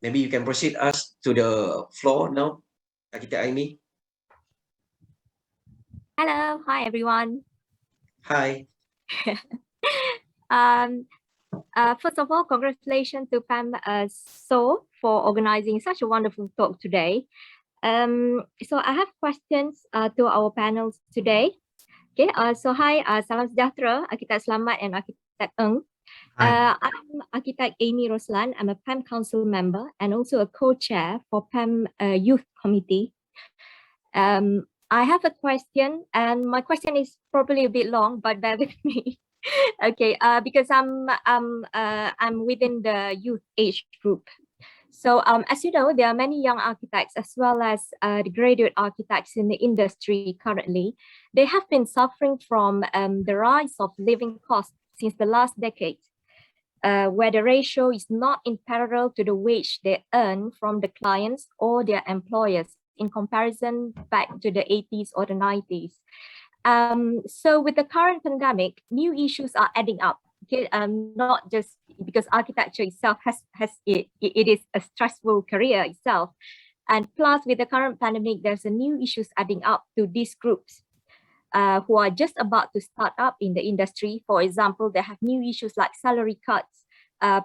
Maybe you can proceed us to the floor now, Architect Aimi. Hello, hi everyone. Hi. First of all, congratulations to Pam So for organizing such a wonderful talk today. So I have questions to our panels today. Okay, so hi, salam sejahtera, Arkitek Selamat and Arkitek Eng. I'm Architect Amy Roslan. I'm a PAM Council member and also a co-chair for PAM Youth Committee. I have a question, and my question is probably a bit long, but bear with me. Okay, because I'm within the youth age group. So as you know, there are many young architects as well as the graduate architects in the industry currently. They have been suffering from the rise of living costs since the last decade, where the ratio is not in parallel to the wage they earn from the clients or their employers in comparison back to the 80s or the 90s. So with the current pandemic, new issues are adding up. Okay, not just because architecture itself it is a stressful career itself, and plus with the current pandemic, there's a new issues adding up to these groups who are just about to start up in the industry. For example, they have new issues like salary cuts,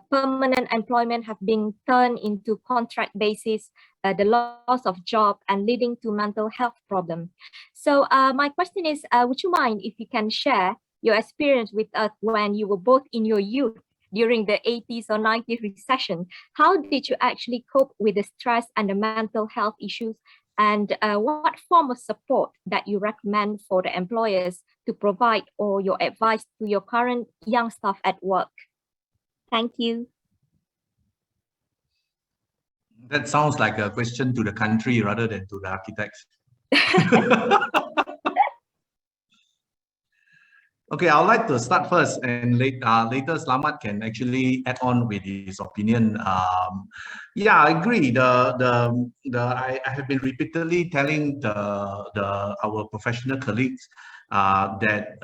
permanent employment have been turned into contract basis, the loss of job, and leading to mental health problem. So my question is, would you mind if you can share your experience with us when you were both in your youth during the 80s or 90s recession? How did you actually cope with the stress and the mental health issues? And what form of support that you recommend for the employers to provide, or your advice to your current young staff at work? Thank you. That sounds like a question to the country rather than to the architects. Okay, I'd like to start first, and later Slamet can actually add on with his opinion. Yeah, I agree. I have been repeatedly telling our professional colleagues that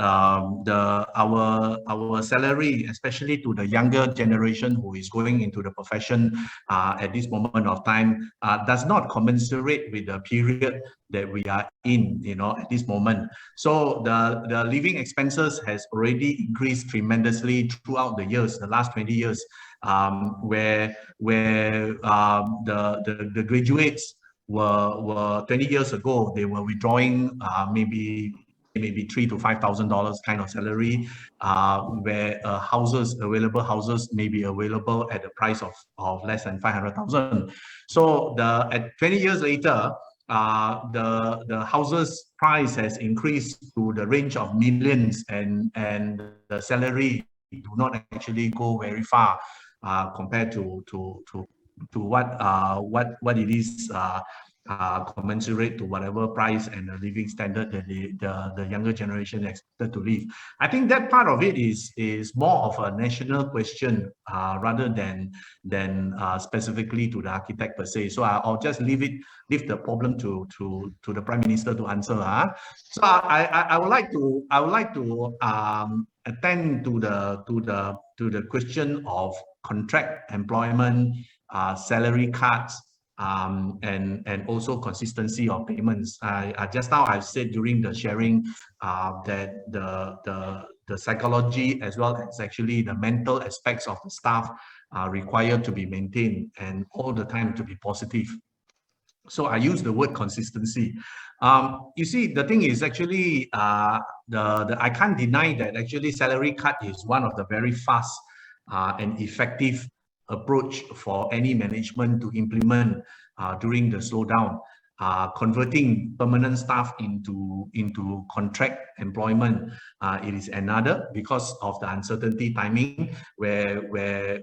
our salary, especially to the younger generation who is going into the profession at this moment of time, does not commensurate with the period that we are in, at this moment. So the living expenses has already increased tremendously throughout the years, the last 20 years, where the graduates were 20 years ago, they were withdrawing maybe $3,000 to $5,000 kind of salary, where available houses may be available at the price of less than 500,000. So at 20 years later, the houses price has increased to the range of millions, and the salary do not actually go very far compared to what it is commensurate to whatever price and the living standard that the younger generation expected to live. I think that part of it is more of a national question rather than specifically to the architect per se. So I'll just leave the problem to the Prime Minister to answer. So I would like to attend to the question of contract employment, salary cuts, and also consistency of payments. Just now I've said during the sharing that the psychology as well as actually the mental aspects of the staff are required to be maintained and all the time to be positive. So I use the word consistency. You see, the thing is actually I can't deny that actually salary cut is one of the very fast and effective approach for any management to implement during the slowdown. Converting permanent staff into contract employment, it is another, because of the uncertainty timing where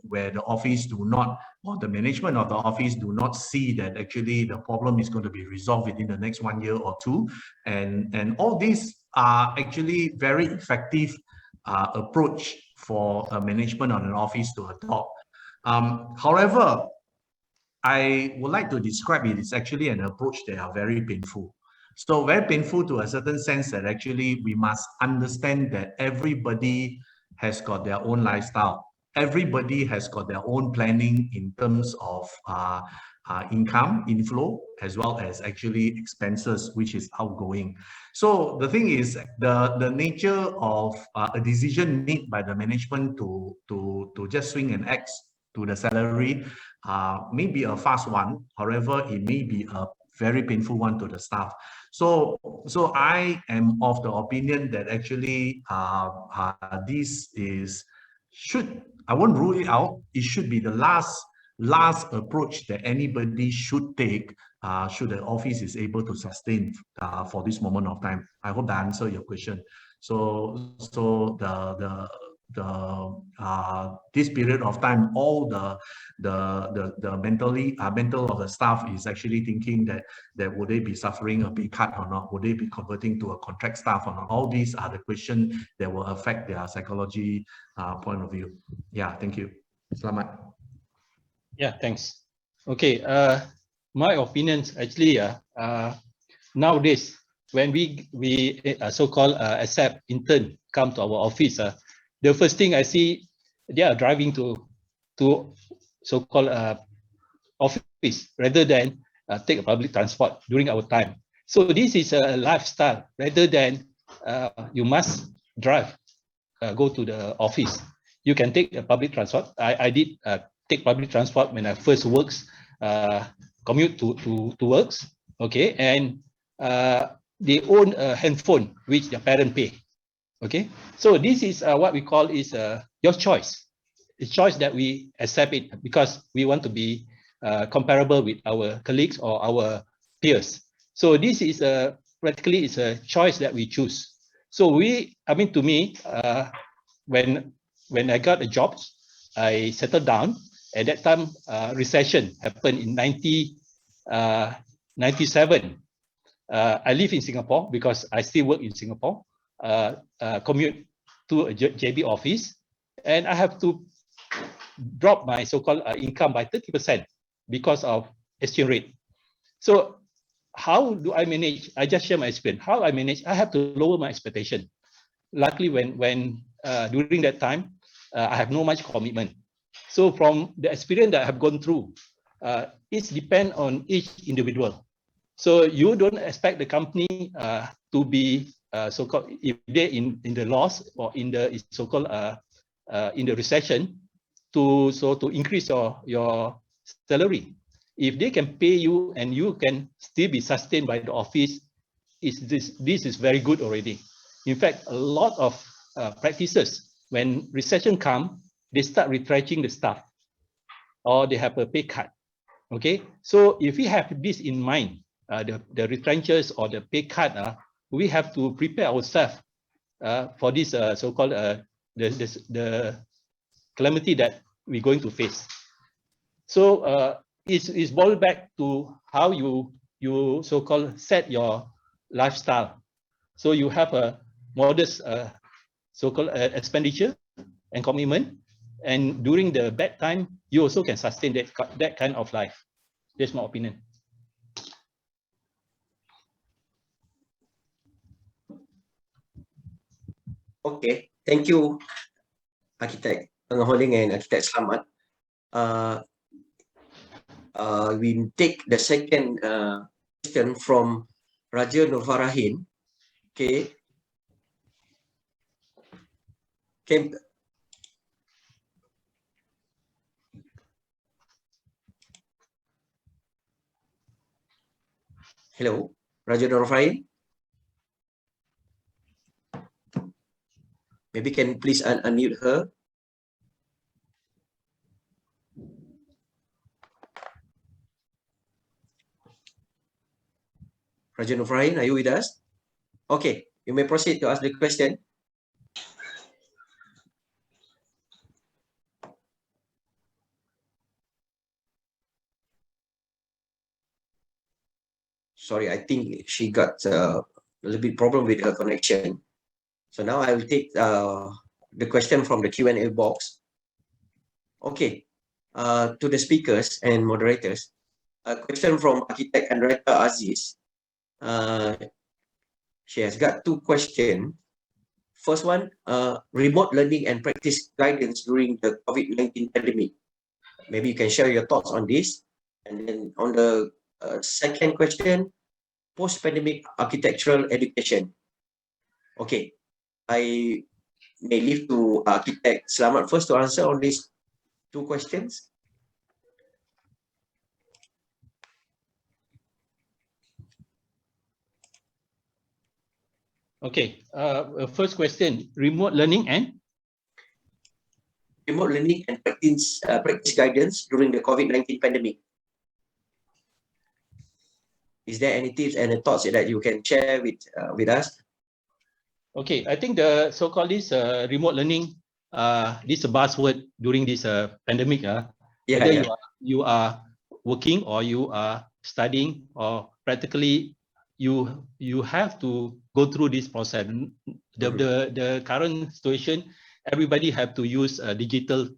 the office do not, or the management of the office do not see that actually the problem is going to be resolved within the next 1 year or two, and all these are actually very effective approach for a management on an office to adopt. However, I would like to describe it as actually an approach that are very painful. So very painful to a certain sense that actually we must understand that everybody has got their own lifestyle. Everybody has got their own planning in terms of income inflow as well as actually expenses, which is outgoing. So the thing is, the nature of a decision made by the management to just swing an axe to the salary may be a fast one. However, it may be a very painful one to the staff. So I am of the opinion that actually this I won't rule it out. It should be the last approach that anybody should take should the office is able to sustain for this moment of time. I hope that answers your question. So this period of time, all the mental of the staff is actually thinking that would they be suffering a pay cut or not? Would they be converting to a contract staff or not? All these are the questions that will affect their psychology point of view. Yeah, thank you. Selamat. Yeah, thanks. Okay, my opinions actually, nowadays when we so-called accept intern come to our office, the first thing I see, they are driving to so-called office rather than take a public transport during our time. So this is a lifestyle rather than you must drive, go to the office. You can take a public transport. I did take public transport when I first commute to works. Okay, and they own a handphone which their parent pay. Okay, so this is what we call is your choice. It's choice that we accept it because we want to be comparable with our colleagues or our peers. So this is practically it's a choice that we choose. So to me, when I got a job, I settled down. At that time, recession happened in 1997. I live in Singapore because I still work in Singapore. Commute to a JB office, and I have to drop my so-called income by 30% because of exchange rate. So how do I manage? I just share my experience. How I manage? I have to lower my expectation. Luckily, when during that time, I have no much commitment. So from the experience that I have gone through, it depends on each individual. So you don't expect the company to be so-called if they're in the loss or in the so-called in the recession to increase your salary. If they can pay you and you can still be sustained by the office, this is very good already. In fact, a lot of practices when recession come, they start retrenching the staff or they have a pay cut. Okay, so if we have this in mind, the retrenchers or the pay cut, we have to prepare ourselves for this so-called the calamity that we're going to face. So it's boiled back to how you so-called set your lifestyle. So you have a modest so-called expenditure and commitment, and during the bad time, you also can sustain that kind of life. That's my opinion. Okay, thank you, Architect Holding and Architect Selamat. We take the second question from Raja Nurfarahin. Okay. Hello, Raja Nurfarahin. Maybe can please unmute her. Raja Nurfarahin, are you with us? Okay, you may proceed to ask the question. Sorry, I think she got a little bit problem with her connection. So now I will take the question from the Q&A box. Okay, to the speakers and moderators, a question from Architect Andretta Aziz. She has got two questions. First one, remote learning and practice guidance during the COVID-19 pandemic. Maybe you can share your thoughts on this. And then on the second question, post-pandemic architectural education. Okay, I may leave to Architect Selamat first to answer on these two questions. Okay, first question, remote learning and? Remote learning and practice guidance during the COVID-19 pandemic. Is there any tips and thoughts that you can share with us? Okay, I think the so-called this remote learning this is a buzzword during this pandemic. Whether you are working or you are studying or practically you have to go through this process. The current situation, everybody have to use digital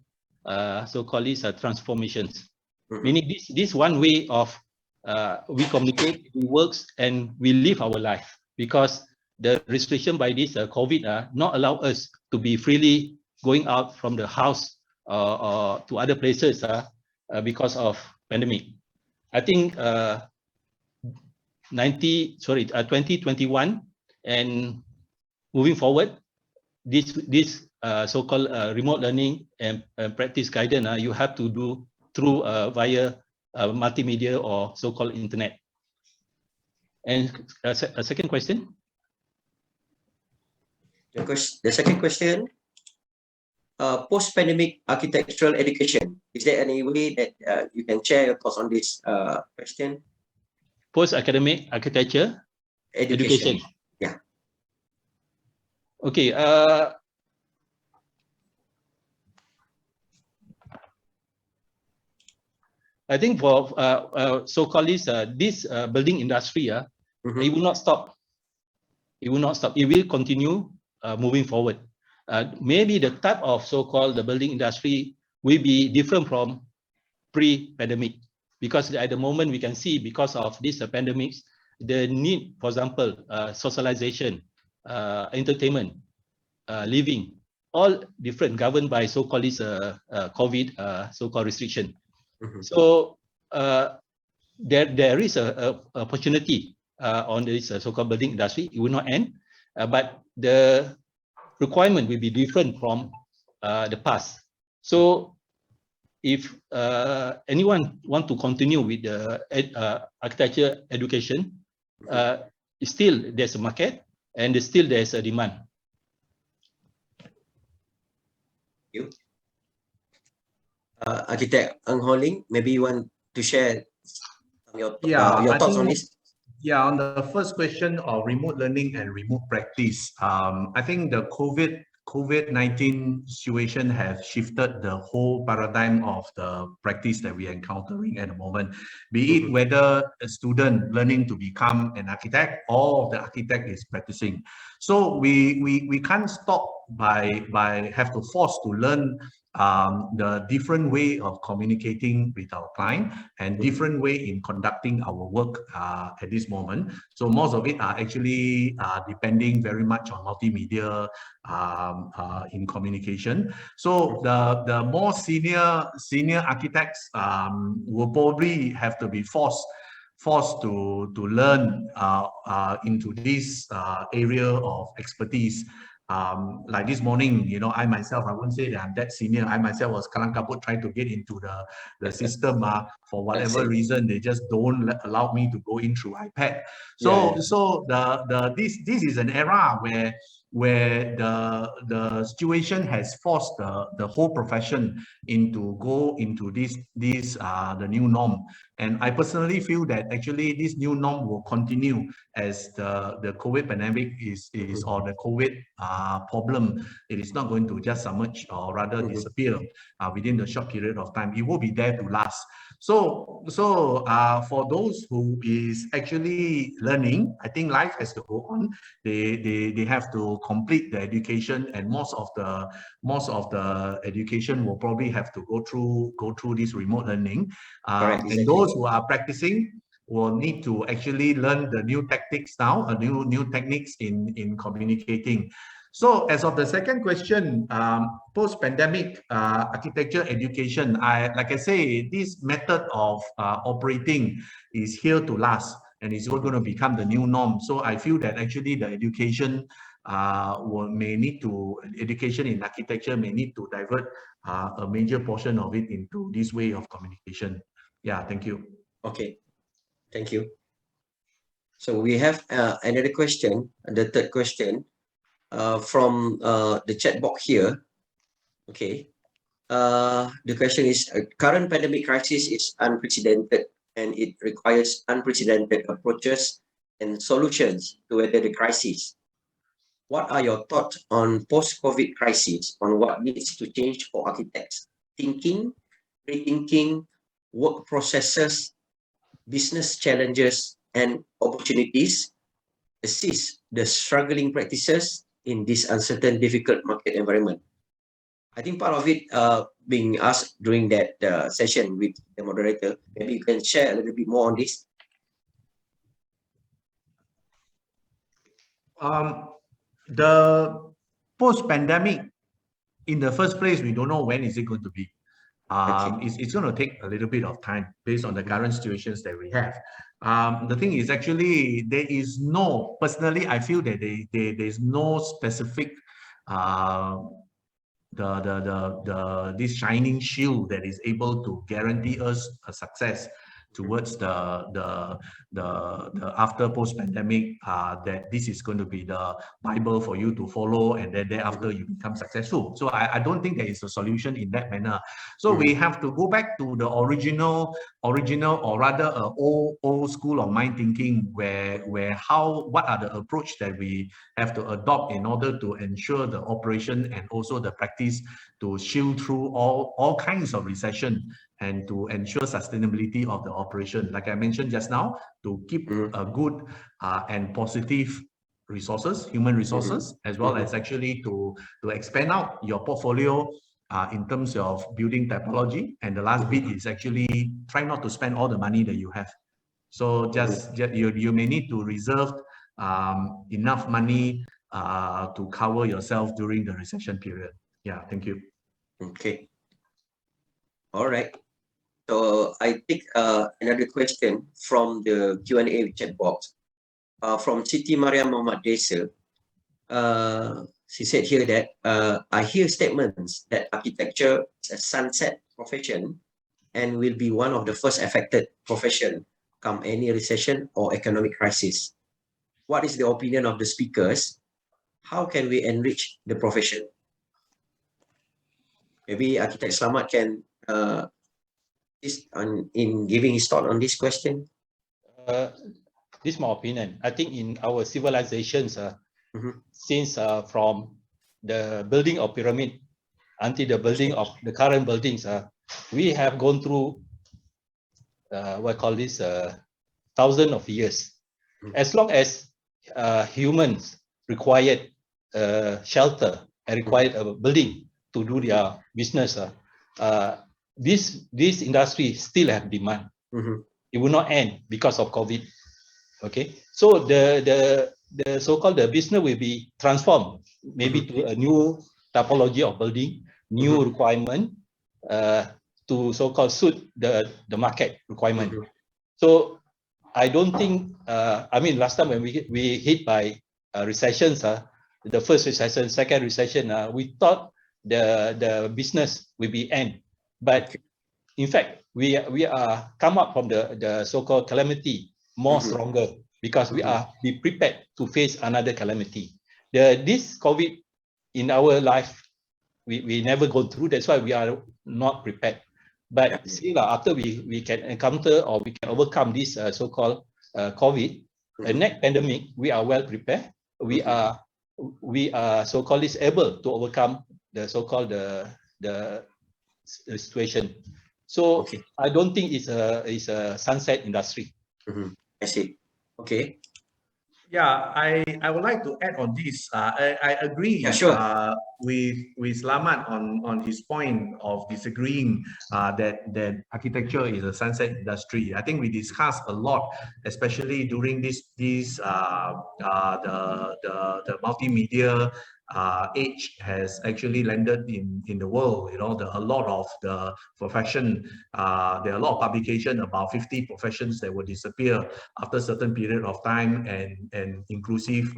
so-called transformations. Meaning this one way of we communicate, we works, and we live our life, because the restriction by this COVID not allow us to be freely going out from the house or to other places because of pandemic. I think 2021 and moving forward, this so-called remote learning and practice guidance you have to do through via multimedia or so-called internet. And a second question. The second question, post-pandemic architectural education. Is there any way that you can share your thoughts on this question? Post-academic architecture education. Yeah. Okay. I think for so-called this building industry, it will not stop. It will not stop. It will continue moving forward. Maybe the type of so-called the building industry will be different from pre-pandemic, because at the moment we can see, because of this pandemics, the need, for example, socialization, entertainment, living, all different, governed by so-called COVID so-called restriction. So there is a opportunity on this so-called building industry. It will not end, but the requirement will be different from the past. So if anyone want to continue with the architecture education, still there's a market and still there's a demand. Thank you. Architect Ng Ho Ling, maybe you want to share your thoughts on this? Yeah, on the first question of remote learning and remote practice, I think the COVID-19 situation has shifted the whole paradigm of the practice that we are encountering at the moment, be it whether a student learning to become an architect or the architect is practicing. So we can't stop by have to force to learn the different way of communicating with our client and different way in conducting our work at this moment. So most of it are actually depending very much on multimedia in communication. So the more senior architects will probably have to be forced to learn into this area of expertise. Like this morning, I myself, I wouldn't say that I'm that senior. I myself was kalang kabut trying to get into the system. For whatever reason, they just don't allow me to go in through iPad. So this is an era where the situation has forced the whole profession into this the new norm. And I personally feel that actually this new norm will continue as the COVID pandemic is or the COVID problem. It is not going to just submerge or rather disappear within the short period of time. It will be there to last. So for those who is actually learning, I think life has to go on. They have to complete the education, and most of the education will probably have to go through this remote learning. And those who are practicing will need to actually learn the new tactics now, new techniques in communicating. So as of the second question, post-pandemic architecture education, like I say, this method of operating is here to last, and it's going to become the new norm. So I feel that actually the education education in architecture may need to divert a major portion of it into this way of communication. Yeah, thank you. Okay, thank you. So we have another question, the third question from the chat box here. Okay, the question is: current pandemic crisis is unprecedented, and it requires unprecedented approaches and solutions to weather the crisis. what are your thoughts on post-COVID crisis, on what needs to change for architects? Thinking, rethinking, work processes, business challenges and opportunities, assist the struggling practices in this uncertain, difficult market environment. I think part of it being asked during that session with the moderator. Maybe you can share a little bit more on this. The post-pandemic, in the first place, we don't know when is it going to be. It's going to take a little bit of time based on the current situations that we have. The thing is actually, there is no, personally, I feel that there's no specific this shining shield that is able to guarantee us a success towards the after post-pandemic, that this is going to be the Bible for you to follow, and then thereafter you become successful. So I don't think there is a solution in that manner. So we have to go back to the original or rather old school of mind thinking, where what are the approach that we have to adopt in order to ensure the operation and also the practice to shield through all kinds of recession and to ensure sustainability of the operation. Like I mentioned just now, to keep a good and positive resources, human resources, as well as actually to expand out your portfolio in terms of building typology. And the last bit is actually try not to spend all the money that you have. So just you may need to reserve enough money to cover yourself during the recession period. Yeah, thank you. Okay. All right. So I take another question from the Q&A chat box from Siti Mariam Muhammad Desa. She said here that I hear statements that architecture is a sunset profession and will be one of the first affected profession come any recession or economic crisis. What is the opinion of the speakers? How can we enrich the profession? Maybe Architect Slamet can in giving his thought on this question. This is my opinion. I think in our civilizations, since from the building of pyramid until the building of the current buildings, we have gone through what I call this thousands of years. As long as humans required shelter and required a building to do their business, this industry still have demand. It will not end because of COVID. Okay, so the so-called the business will be transformed maybe to a new typology of building, new requirement to so-called suit the market requirement. So I don't think I mean last time when we hit by recessions, the first recession, second recession, we thought the business will be end, but in fact we are come up from the so-called calamity more stronger, because we are be prepared to face another calamity. This COVID in our life we never go through, that's why we are not prepared. But still after we can encounter or we can overcome this so-called COVID, the next pandemic, we are well prepared. We are so-called is able to overcome the so-called the situation. So I don't think it's a sunset industry. I see. Okay. Yeah, I would like to add on this. I agree with Slamet on his point of disagreeing that architecture is a sunset industry. I think we discussed a lot, especially during the multimedia age has actually landed in the world. You know, a lot of the profession, there are a lot of publication about 50 professions that will disappear after a certain period of time, and inclusive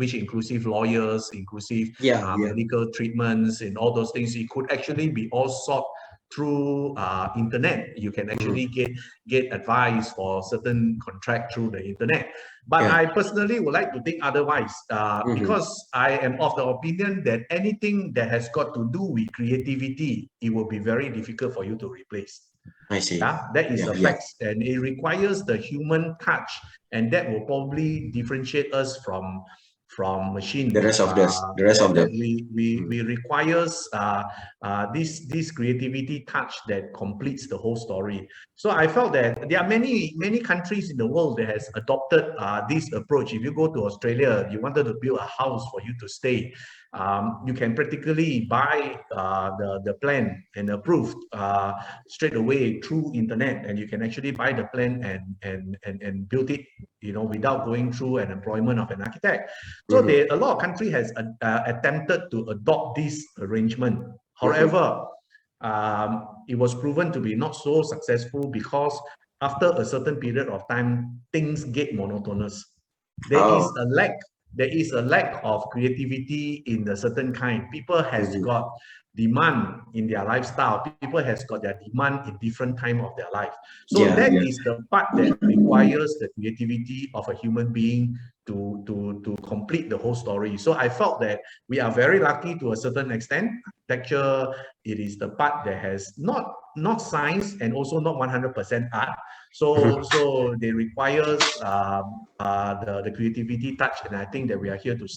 lawyers, inclusive medical treatments, and all those things. It could actually be all sought through internet. You can actually get advice for certain contract through the internet. But I personally would like to think otherwise, because I am of the opinion that anything that has got to do with creativity, it will be very difficult for you to replace. I see. That is a fact, and it requires the human touch, and that will probably differentiate us from from machines. The rest of them. We requires this creativity touch that completes the whole story. So I felt that there are many countries in the world that has adopted this approach. If you go to Australia, you wanted to build a house for you to stay, you can practically buy the plan and approved straight away through internet, and you can actually buy the plan and build it, without going through an employment of an architect. So a lot of countries has attempted to adopt this arrangement. However, it was proven to be not so successful because after a certain period of time, things get monotonous. There is a lack of creativity in a certain kind. People has got demand in their lifestyle. People has got their demand in different time of their life. So that is the part that requires the creativity of a human being to complete the whole story. So I felt that we are very lucky to a certain extent. Architecture, it is the part that has not science and also not 100% art. So they requires the creativity touch, and I think that we are here to